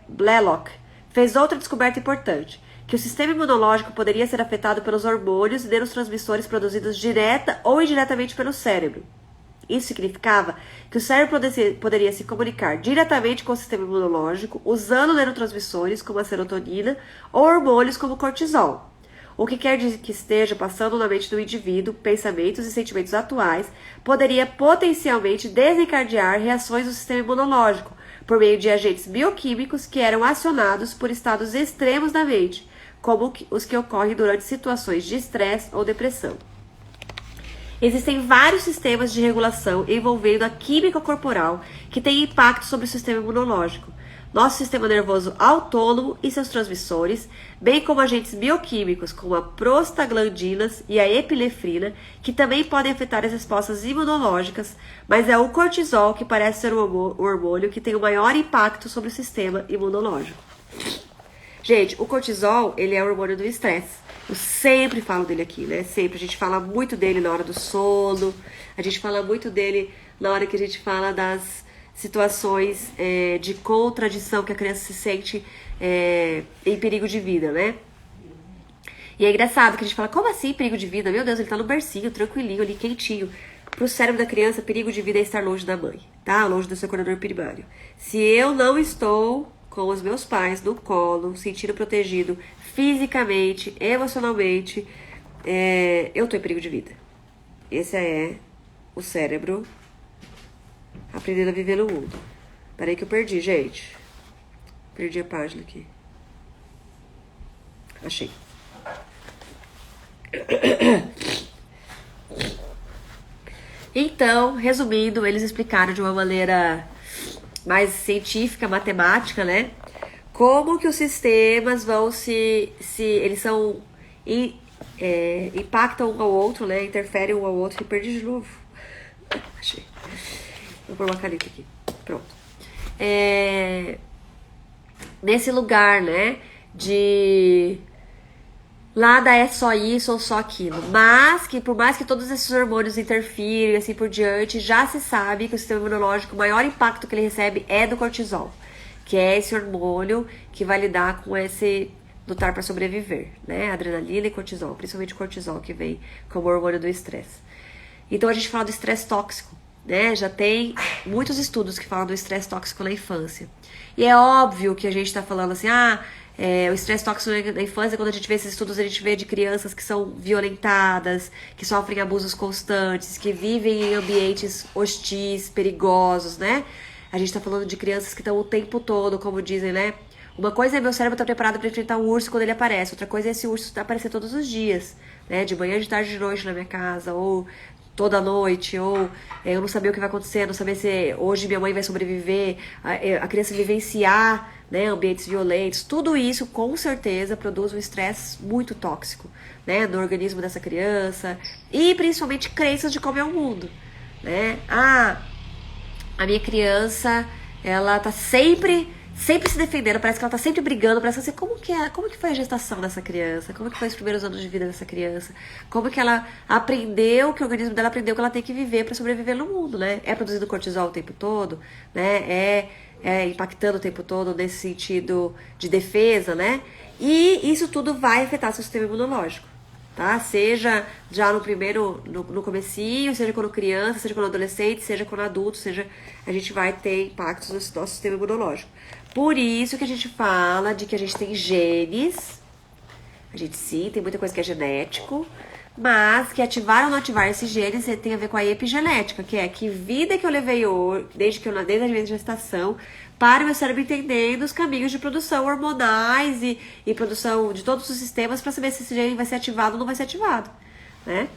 Blalock fez outra descoberta importante, que o sistema imunológico poderia ser afetado pelos hormônios e neurotransmissores produzidos direta ou indiretamente pelo cérebro. Isso significava que o cérebro poderia se comunicar diretamente com o sistema imunológico usando neurotransmissores como a serotonina ou hormônios como o cortisol. O que quer que esteja passando na mente do indivíduo, pensamentos e sentimentos atuais, poderia potencialmente desencadear reações do sistema imunológico por meio de agentes bioquímicos que eram acionados por estados extremos da mente, como os que ocorrem durante situações de estresse ou depressão. Existem vários sistemas de regulação envolvendo a química corporal que têm impacto sobre o sistema imunológico. Nosso sistema nervoso autônomo e seus transmissores, bem como agentes bioquímicos como a prostaglandinas e a epinefrina, que também podem afetar as respostas imunológicas, mas é o cortisol que parece ser o hormônio que tem o maior impacto sobre o sistema imunológico. Gente, o cortisol, ele é o hormônio do estresse. Eu sempre falo dele aqui, né? Sempre. A gente fala muito dele na hora do sono. A gente fala muito dele na hora que a gente fala das situações de contradição que a criança se sente em perigo de vida, né? E é engraçado que a gente fala, como assim perigo de vida? Meu Deus, ele tá no bercinho, tranquilinho ali, quentinho. Pro cérebro da criança, perigo de vida é estar longe da mãe, tá? Longe do seu coordenador primário. Se eu não estou com os meus pais no colo, sentindo protegido fisicamente, emocionalmente, eu tô em perigo de vida. Esse é o cérebro aprendendo a viver no mundo. Peraí que eu perdi, gente. Perdi a página aqui. Achei. Então, resumindo, eles explicaram de uma maneira mais científica, matemática, né? Como que os sistemas vão eles são impactam um ao outro, né? Interferem um ao outro. E perdi de novo. Achei. Vou pôr uma caneta aqui. Pronto. Nesse lugar, né? De nada é só isso ou só aquilo. Mas que por mais que todos esses hormônios interfiram e assim por diante, já se sabe que o sistema imunológico, o maior impacto que ele recebe é do cortisol, que é esse hormônio que vai lidar com esse lutar para sobreviver, né? Adrenalina e cortisol, principalmente cortisol, que vem como hormônio do estresse. Então a gente fala do estresse tóxico, né? Já tem muitos estudos que falam do estresse tóxico na infância. E é óbvio que a gente tá falando assim, o estresse tóxico na infância, quando a gente vê esses estudos, a gente vê de crianças que são violentadas, que sofrem abusos constantes, que vivem em ambientes hostis, perigosos, né? A gente tá falando de crianças que estão o tempo todo, como dizem, né? Uma coisa é meu cérebro estar preparado para enfrentar um urso quando ele aparece, outra coisa é esse urso aparecer todos os dias, né? De manhã, de tarde, de noite na minha casa, ou toda noite, ou eu não saber o que vai acontecer, não saber se hoje minha mãe vai sobreviver, a criança vivenciar, né, ambientes violentos, tudo isso com certeza produz um estresse muito tóxico, né, no organismo dessa criança, e principalmente crenças de como é o mundo, né? A minha criança, ela tá sempre se defendendo, parece que ela tá sempre brigando, parece assim, como que foi a gestação dessa criança, como que foi os primeiros anos de vida dessa criança, como que ela aprendeu, que o organismo dela aprendeu que ela tem que viver para sobreviver no mundo, né? É produzindo cortisol o tempo todo, né? Impactando o tempo todo nesse sentido de defesa, né? E isso tudo vai afetar seu sistema imunológico, tá? Seja já no comecinho, seja quando criança, seja quando adolescente, seja quando adulto, a gente vai ter impactos no nosso sistema imunológico. Por isso que a gente fala de que a gente tem genes, a gente sim, tem muita coisa que é genético, mas que ativar ou não ativar esses genes tem a ver com a epigenética, que é que vida que eu levei desde a minha gestação, para o meu cérebro entendendo os caminhos de produção hormonais e produção de todos os sistemas para saber se esse gene vai ser ativado ou não vai ser ativado, né?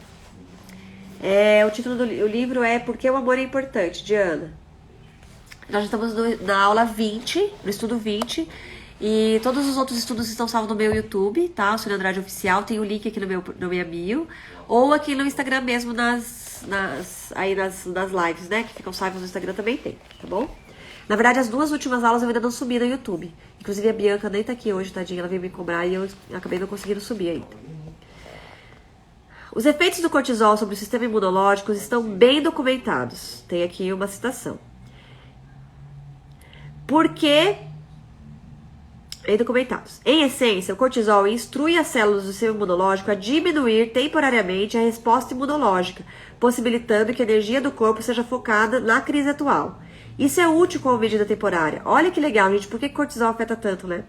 O título do livro é Por que o Amor é Importante, de Ana. Nós já estamos na aula 20, no estudo 20, e todos os outros estudos estão salvos no meu YouTube, tá? O Sônia Andrade Oficial, tem o link aqui no minha bio, ou aqui no Instagram mesmo, nas lives, né? Que ficam salvos no Instagram também tem, tá bom? Na verdade, as duas últimas aulas eu ainda não subi no YouTube. Inclusive a Bianca nem tá aqui hoje, tadinha, ela veio me cobrar e eu acabei não conseguindo subir ainda. Os efeitos do cortisol sobre o sistema imunológico estão bem documentados. Tem aqui uma citação. Porque, bem documentados. Em essência, o cortisol instrui as células do sistema imunológico a diminuir temporariamente a resposta imunológica, possibilitando que a energia do corpo seja focada na crise atual. Isso é útil como medida temporária. Olha que legal, gente. Por que o cortisol afeta tanto, né?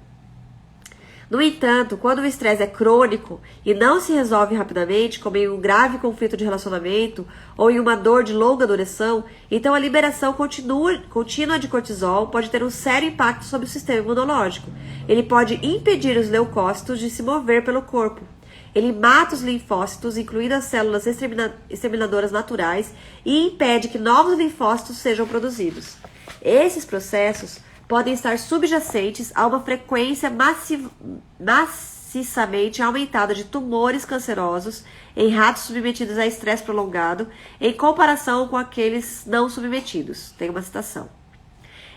No entanto, quando o estresse é crônico e não se resolve rapidamente, como em um grave conflito de relacionamento ou em uma dor de longa duração, então a liberação contínua de cortisol pode ter um sério impacto sobre o sistema imunológico. Ele pode impedir os leucócitos de se mover pelo corpo. Ele mata os linfócitos, incluindo as células exterminadoras naturais, e impede que novos linfócitos sejam produzidos. Esses processos podem estar subjacentes a uma frequência maciçamente aumentada de tumores cancerosos em ratos submetidos a estresse prolongado, em comparação com aqueles não submetidos. Tem uma citação.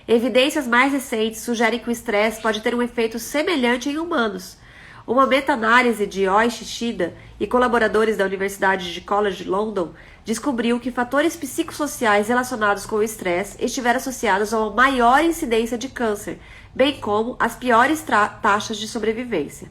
Evidências mais recentes sugerem que o estresse pode ter um efeito semelhante em humanos. Uma meta-análise de Oi Shishida e colaboradores da Universidade de College London descobriu que fatores psicossociais relacionados com o estresse estiveram associados a uma maior incidência de câncer, bem como as piores taxas de sobrevivência.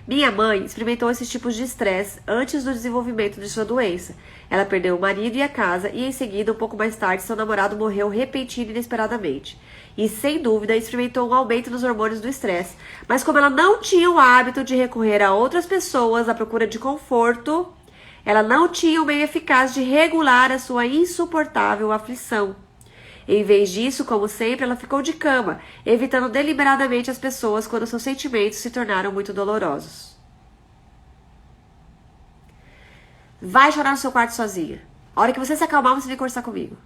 Minha mãe experimentou esses tipos de estresse antes do desenvolvimento de sua doença. Ela perdeu o marido e a casa e, em seguida, um pouco mais tarde, seu namorado morreu repentino e inesperadamente. e, sem dúvida, experimentou um aumento nos hormônios do estresse. Mas como ela não tinha o hábito de recorrer a outras pessoas à procura de conforto, ela não tinha um meio eficaz de regular a sua insuportável aflição. Em vez disso, como sempre, ela ficou de cama, evitando deliberadamente as pessoas quando seus sentimentos se tornaram muito dolorosos. Vai chorar no seu quarto sozinha. A hora que você se acalmar, você vem conversar comigo.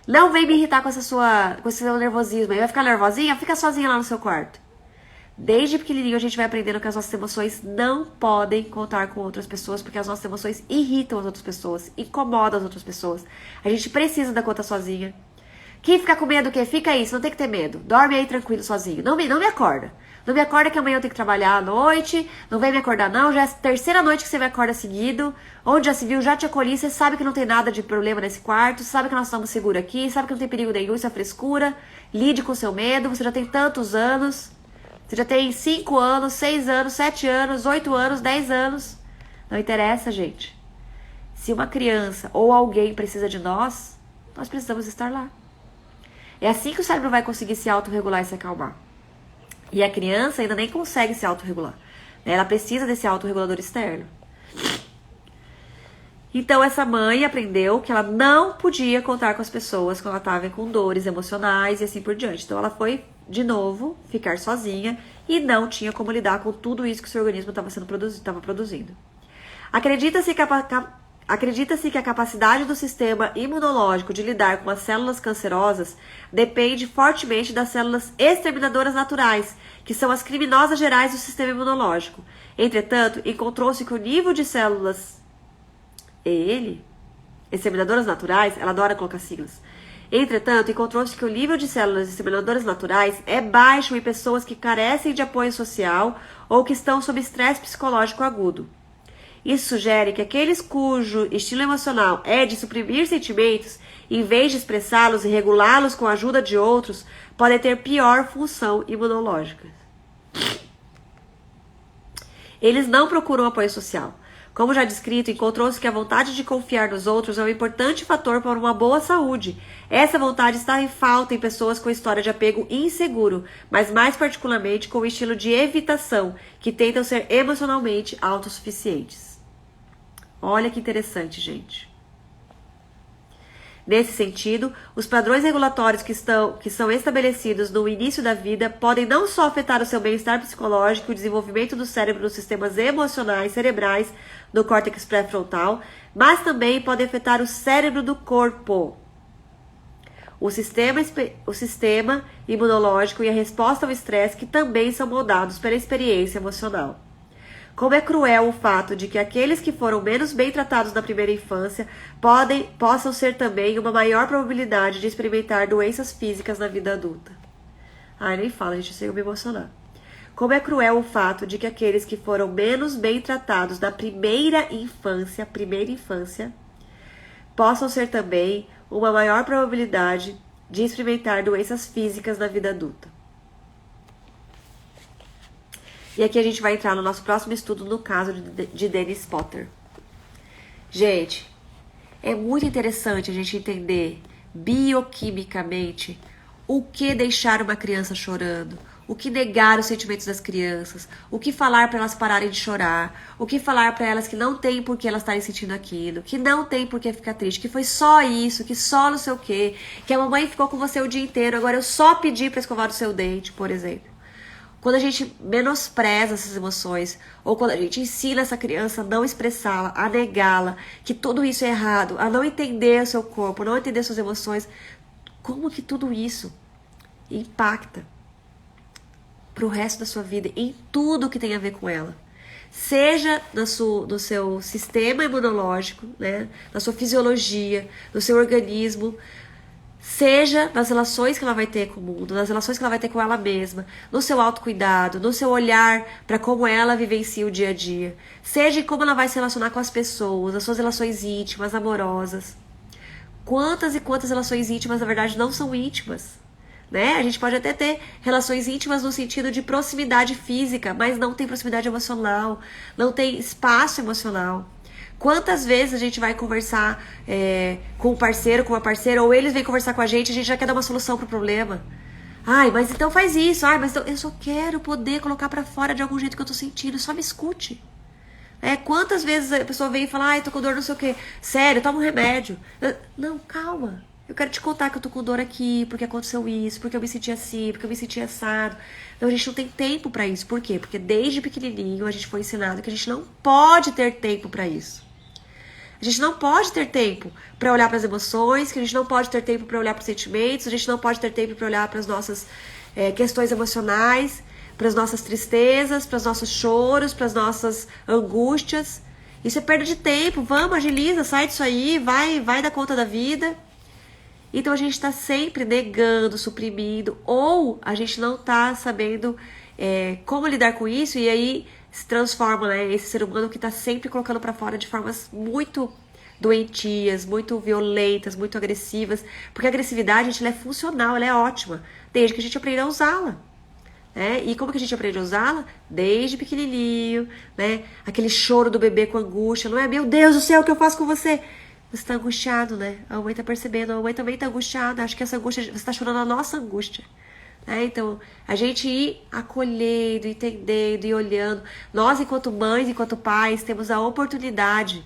Não vem me irritar com esse seu nervosismo. Aí vai ficar nervosinha? Fica sozinha lá no seu quarto. Desde pequenininho a gente vai aprendendo que as nossas emoções não podem contar com outras pessoas, porque as nossas emoções irritam as outras pessoas, incomodam as outras pessoas. A gente precisa dar conta sozinha. Quem fica com medo, o quê? Fica aí, você não tem que ter medo. Dorme aí tranquilo sozinho. Não me acorda. Não me acorda que amanhã eu tenho que trabalhar à noite. Não vem me acordar não. Já é a terceira noite que você me acorda seguido. Onde já se viu, já te acolhi. Você sabe que não tem nada de problema nesse quarto. Você sabe que nós estamos seguros aqui. Sabe que não tem perigo nenhum, isso é frescura. Lide com seu medo. Você já tem tantos anos. Você já tem 5 anos, 6 anos, 7 anos, 8 anos, 10 anos. Não interessa, gente. Se uma criança ou alguém precisa de nós precisamos estar lá. É assim que o cérebro vai conseguir se autorregular e se acalmar. E a criança ainda nem consegue se autorregular. Ela precisa desse autorregulador externo. Então essa mãe aprendeu que ela não podia contar com as pessoas quando ela estava com dores emocionais e assim por diante. Então ela foi, de novo, ficar sozinha e não tinha como lidar com tudo isso que o seu organismo estava produzindo. Acredita-se que a capacidade do sistema imunológico de lidar com as células cancerosas depende fortemente das células exterminadoras naturais, que são as criminosas gerais do sistema imunológico. Entretanto, encontrou-se que o nível de células exterminadoras naturais, ela adora colocar siglas. Entretanto, encontrou-se que o nível de células exterminadoras naturais é baixo em pessoas que carecem de apoio social ou que estão sob estresse psicológico agudo. Isso sugere que aqueles cujo estilo emocional é de suprimir sentimentos, em vez de expressá-los e regulá-los com a ajuda de outros, podem ter pior função imunológica. Eles não procuram apoio social. Como já descrito, encontrou-se que a vontade de confiar nos outros é um importante fator para uma boa saúde. Essa vontade está em falta em pessoas com história de apego inseguro, mas mais particularmente com o estilo de evitação, que tentam ser emocionalmente autossuficientes. Olha que interessante, gente. Nesse sentido, os padrões regulatórios que são estabelecidos no início da vida podem não só afetar o seu bem-estar psicológico e o desenvolvimento do cérebro nos sistemas emocionais cerebrais do córtex pré-frontal, mas também podem afetar o cérebro do corpo. O sistema imunológico e a resposta ao estresse, que também são moldados pela experiência emocional. Como é cruel o fato de que aqueles que foram menos bem tratados na primeira infância possam ser também uma maior probabilidade de experimentar doenças físicas na vida adulta. Ai, nem fala, gente, chega a me emocionar. Como é cruel o fato de que aqueles que foram menos bem tratados na primeira infância, possam ser também uma maior probabilidade de experimentar doenças físicas na vida adulta. E aqui a gente vai entrar no nosso próximo estudo no caso de Dennis Potter. Gente, é muito interessante a gente entender bioquimicamente o que deixar uma criança chorando, o que negar os sentimentos das crianças, o que falar para elas pararem de chorar, o que falar para elas que não tem por que elas estarem sentindo aquilo, que não tem por que ficar triste, que foi só isso, que só não sei o quê, que a mamãe ficou com você o dia inteiro, agora eu só pedi para escovar o seu dente, por exemplo. Quando a gente menospreza essas emoções, ou quando a gente ensina essa criança a não expressá-la, a negá-la, que tudo isso é errado, a não entender o seu corpo, não entender suas emoções, como que tudo isso impacta pro resto da sua vida, em tudo que tem a ver com ela. Seja no seu sistema imunológico, né, na sua fisiologia, no seu organismo, seja nas relações que ela vai ter com o mundo, nas relações que ela vai ter com ela mesma, no seu autocuidado, no seu olhar para como ela vivencia o dia a dia, seja em como ela vai se relacionar com as pessoas, as suas relações íntimas, amorosas. Quantas e quantas relações íntimas, na verdade, não são íntimas, né? A gente pode até ter relações íntimas no sentido de proximidade física, mas não tem proximidade emocional, não tem espaço emocional. Quantas vezes a gente vai conversar com um parceiro, com uma parceira, ou eles vêm conversar com a gente já quer dar uma solução pro problema. Ai, mas então faz isso. Ai, mas então, eu só quero poder colocar pra fora de algum jeito que eu tô sentindo. Só me escute. Quantas vezes a pessoa vem e fala, ai, tô com dor não sei o quê. Sério, toma um remédio. Não, calma. Eu quero te contar que eu tô com dor aqui, porque aconteceu isso, porque eu me senti assim, porque eu me senti assado. Então a gente não tem tempo pra isso. Por quê? Porque desde pequenininho a gente foi ensinado que a gente não pode ter tempo pra isso. A gente não pode ter tempo pra olhar pras emoções, que a gente não pode ter tempo pra olhar pros sentimentos, a gente não pode ter tempo pra olhar pras nossas questões emocionais, para as nossas tristezas, para os nossos choros, para as nossas angústias. Isso é perda de tempo. Vamos, agiliza, sai disso aí, vai dar conta da vida. Então a gente está sempre negando, suprimindo, ou a gente não está sabendo como lidar com isso, e aí se transforma, né, esse ser humano que está sempre colocando para fora de formas muito doentias, muito violentas, muito agressivas. Porque a agressividade, gente, ela é funcional, ela é ótima, desde que a gente aprenda a usá-la. E como que a gente aprende a usá-la? Desde pequenininho, né? Aquele choro do bebê com angústia, não é? Meu Deus do céu, o que eu faço com você? Você tá angustiado, né? A mãe tá percebendo, a mãe também tá angustiada. Acho que essa angústia, você tá chorando a nossa angústia. Então, a gente ir acolhendo, entendendo e olhando. Nós, enquanto mães, enquanto pais, temos a oportunidade.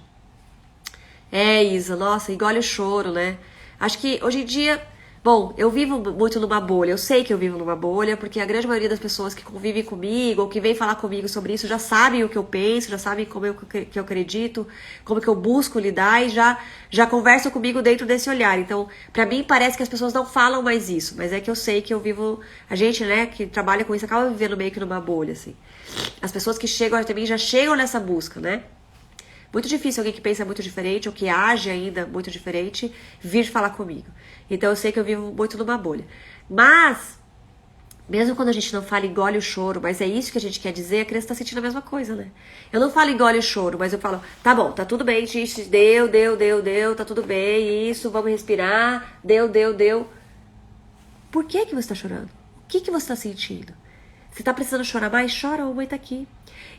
Isa, nossa, engole o choro, né? Acho que hoje em dia... Bom, eu vivo muito numa bolha, eu sei que eu vivo numa bolha, porque a grande maioria das pessoas que convivem comigo, ou que vem falar comigo sobre isso, já sabem o que eu penso, já sabem que eu acredito, como que eu busco lidar e já conversam comigo dentro desse olhar. Então, pra mim parece que as pessoas não falam mais isso, mas é que eu sei que eu vivo, a gente, né, que trabalha com isso, acaba vivendo meio que numa bolha, assim. As pessoas que chegam até mim já chegam nessa busca, né? Muito difícil alguém que pensa muito diferente ou que age ainda muito diferente vir falar comigo. Então eu sei que eu vivo muito numa bolha. Mas, mesmo quando a gente não fala engole o choro, mas é isso que a gente quer dizer, a criança tá sentindo a mesma coisa, né? Eu não falo engole o choro, mas eu falo, tá bom, tá tudo bem, gente, deu, tá tudo bem, isso, vamos respirar, deu. Por que você tá chorando? O que você tá sentindo? Se tá precisando chorar mais, chora, a mamãe tá aqui.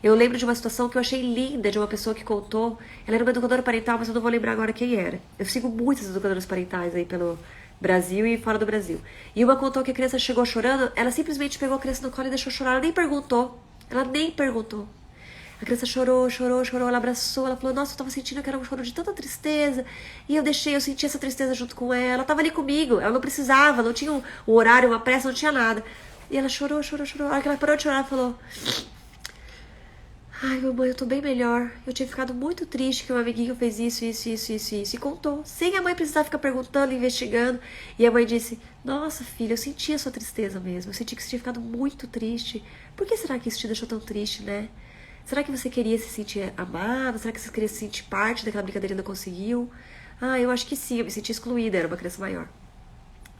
Eu lembro de uma situação que eu achei linda, de uma pessoa que contou. Ela era uma educadora parental, mas eu não vou lembrar agora quem era. Eu sigo muitas educadoras parentais aí pelo Brasil e fora do Brasil. E uma contou que a criança chegou chorando, ela simplesmente pegou a criança no colo e deixou chorar. Ela nem perguntou. A criança chorou, ela abraçou, ela falou, nossa, eu tava sentindo que era um choro de tanta tristeza. E eu senti essa tristeza junto com ela. Ela tava ali comigo, ela não precisava, não tinha um horário, uma pressa, não tinha nada. E ela chorou. A hora que ela parou de chorar, ela falou... Ai, mamãe, eu tô bem melhor. Eu tinha ficado muito triste que um amiguinho fez isso. E contou. Sem a mãe precisar ficar perguntando, investigando. E a mãe disse, nossa, filha, eu senti a sua tristeza mesmo. Eu senti que você tinha ficado muito triste. Por que será que isso te deixou tão triste, né? Será que você queria se sentir amada? Será que você queria se sentir parte daquela brincadeira e não conseguiu? Eu acho que sim, eu me senti excluída, era uma criança maior.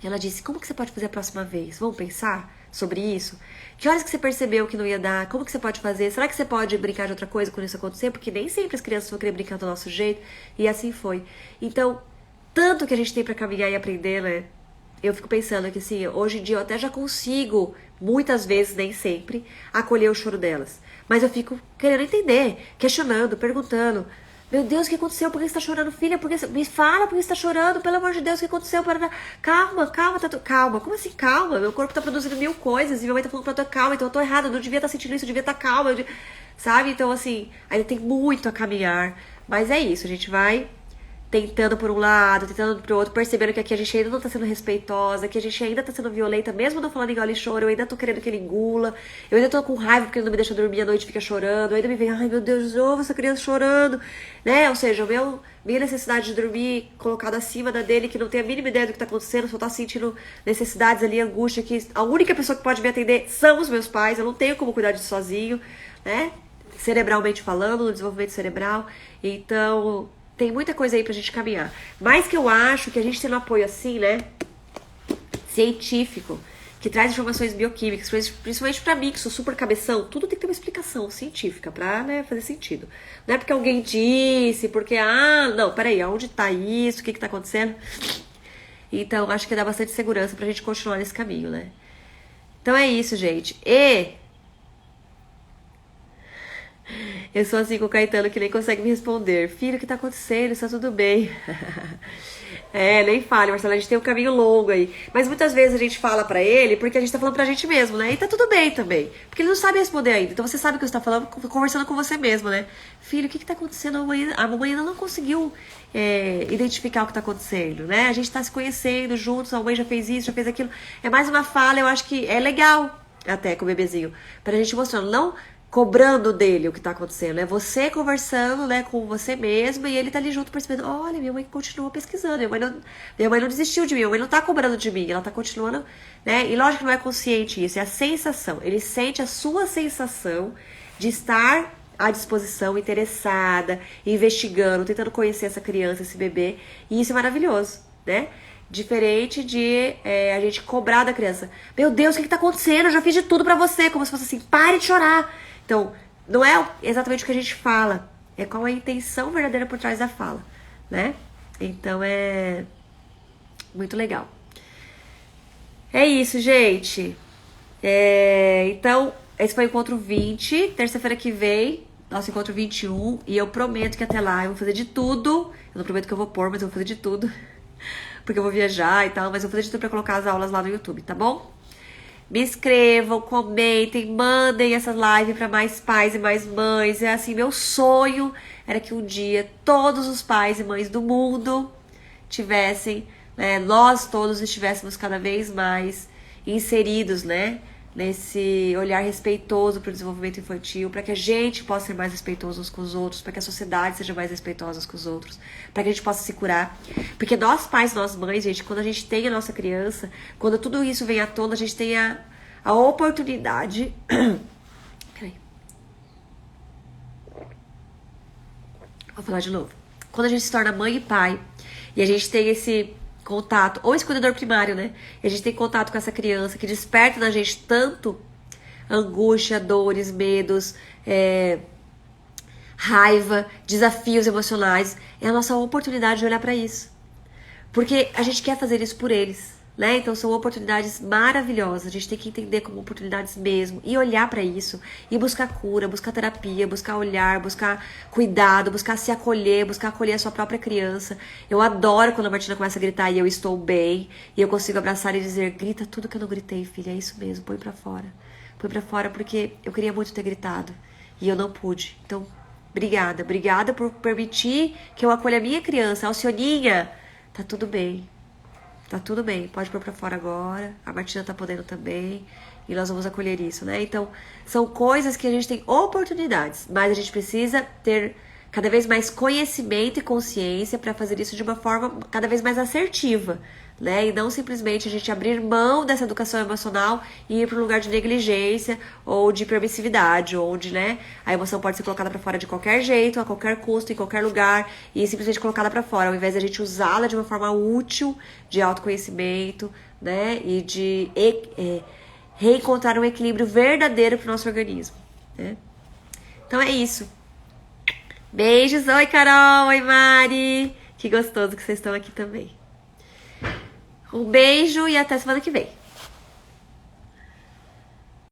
E ela disse, como que você pode fazer a próxima vez? Vamos pensar sobre isso? Que horas que você percebeu que não ia dar? Como que você pode fazer? Será que você pode brincar de outra coisa quando isso acontecer? Porque nem sempre as crianças vão querer brincar do nosso jeito. E assim foi. Então, tanto que a gente tem pra caminhar e aprender, né? Eu fico pensando que, assim, hoje em dia eu até já consigo, muitas vezes, nem sempre, acolher o choro delas. Mas eu fico querendo entender, questionando, perguntando. Meu Deus, o que aconteceu? Por que você tá chorando, filha? Me fala por que você tá chorando. Pelo amor de Deus, o que aconteceu? Calma. Calma. Como assim, calma? Meu corpo tá produzindo mil coisas e minha mãe tá falando pra eu calma. Então eu tô errada, eu não devia estar sentindo isso, eu devia estar calma. Sabe? Então, assim, ainda tem muito a caminhar. Mas é isso, a gente vai tentando por um lado, tentando pro outro, percebendo que aqui a gente ainda não tá sendo respeitosa, que a gente ainda tá sendo violenta, mesmo não falando engole choro, eu ainda tô querendo que ele engula, eu ainda tô com raiva porque ele não me deixa dormir à noite e fica chorando, eu ainda me vem, ai meu Deus, de novo essa criança chorando, né? Ou seja, minha necessidade de dormir colocada acima da dele, que não tem a mínima ideia do que tá acontecendo, só tá sentindo necessidades ali, angústia, que a única pessoa que pode me atender são os meus pais, eu não tenho como cuidar disso sozinho, né? Cerebralmente falando, no desenvolvimento cerebral, então... Tem muita coisa aí pra gente caminhar. Mas que eu acho que a gente tendo um apoio assim, né? Científico, que traz informações bioquímicas, principalmente pra mim, que sou super cabeção, tudo tem que ter uma explicação científica pra, né, fazer sentido. Não é porque alguém disse, porque, não, peraí, aonde tá isso, o que tá acontecendo? Então, acho que dá bastante segurança pra gente continuar nesse caminho, né? Então é isso, gente. Eu sou assim com o Caetano, que nem consegue me responder. Filho, o que tá acontecendo? Está tudo bem. Nem fale, Marcelo, a gente tem um caminho longo aí. Mas muitas vezes a gente fala pra ele porque a gente tá falando pra gente mesmo, né? E tá tudo bem também. Porque ele não sabe responder ainda. Então você sabe o que você tá falando, conversando com você mesmo, né? Filho, o que tá acontecendo? A mamãe ainda não conseguiu identificar o que tá acontecendo, né? A gente tá se conhecendo juntos, a mamãe já fez isso, já fez aquilo. É mais uma fala, eu acho que é legal até com o bebezinho. Pra gente mostrando, não cobrando dele o que tá acontecendo. É você conversando, né, com você mesma e ele tá ali junto percebendo, olha, minha mãe continua pesquisando, minha mãe não desistiu de mim, minha mãe não tá cobrando de mim, ela tá continuando, né? E lógico que não é consciente isso, é a sensação. Ele sente a sua sensação de estar à disposição, interessada, investigando, tentando conhecer essa criança, esse bebê, e isso é maravilhoso, né? Diferente de a gente cobrar da criança. Meu Deus, o que tá acontecendo? Eu já fiz de tudo pra você. Como se fosse assim, pare de chorar. Então, não é exatamente o que a gente fala. É qual a intenção verdadeira por trás da fala, né? Então, é muito legal. É isso, gente. Então, esse foi o encontro 20. Terça-feira que vem, nosso encontro 21. E eu prometo que até lá eu vou fazer de tudo. Eu não prometo que eu vou pôr, mas eu vou fazer de tudo. Porque eu vou viajar e tal, mas eu vou fazer de tudo pra colocar as aulas lá no YouTube, tá bom? Me inscrevam, comentem, mandem essas lives pra mais pais e mais mães. É assim, meu sonho era que um dia todos os pais e mães do mundo tivessem, né, nós todos estivéssemos cada vez mais inseridos, né, nesse olhar respeitoso para o desenvolvimento infantil, para que a gente possa ser mais respeitosos uns com os outros, para que a sociedade seja mais respeitosa com os outros, para que a gente possa se curar. Porque nós pais, nós mães, gente, quando a gente tem a nossa criança, quando tudo isso vem à tona, a gente tem a oportunidade... Peraí. Vou falar de novo. Quando a gente se torna mãe e pai, e a gente tem esse contato, ou esse cuidador primário, né? E a gente tem contato com essa criança que desperta na gente tanto angústia, dores, medos, raiva, desafios emocionais. É a nossa oportunidade de olhar para isso. Porque a gente quer fazer isso por eles, né? Então são oportunidades maravilhosas. A gente tem que entender como oportunidades mesmo e olhar para isso e buscar cura, buscar terapia, buscar olhar, buscar cuidado, buscar se acolher, buscar acolher a sua própria criança. Eu adoro quando a Martina começa a gritar e eu estou bem e eu consigo abraçar e dizer: grita tudo que eu não gritei, filha, é isso mesmo, põe pra fora. Põe pra fora porque eu queria muito ter gritado e eu não pude. Então, obrigada por permitir que eu acolha a minha criança. Alcioninha, tá tudo bem. Tá tudo bem, pode pôr pra fora agora. A Martina tá podendo também. E nós vamos acolher isso, né? Então, são coisas que a gente tem oportunidades. Mas a gente precisa ter cada vez mais conhecimento e consciência para fazer isso de uma forma cada vez mais assertiva, né? E não simplesmente a gente abrir mão dessa educação emocional e ir para um lugar de negligência ou de permissividade, onde, né, a emoção pode ser colocada para fora de qualquer jeito, a qualquer custo, em qualquer lugar e simplesmente colocada para fora, ao invés de a gente usá-la de uma forma útil, de autoconhecimento, né, e de reencontrar um equilíbrio verdadeiro para o nosso organismo, né? Então é isso. Beijos, oi Carol, oi Mari, que gostoso que vocês estão aqui também. Um beijo e até semana que vem.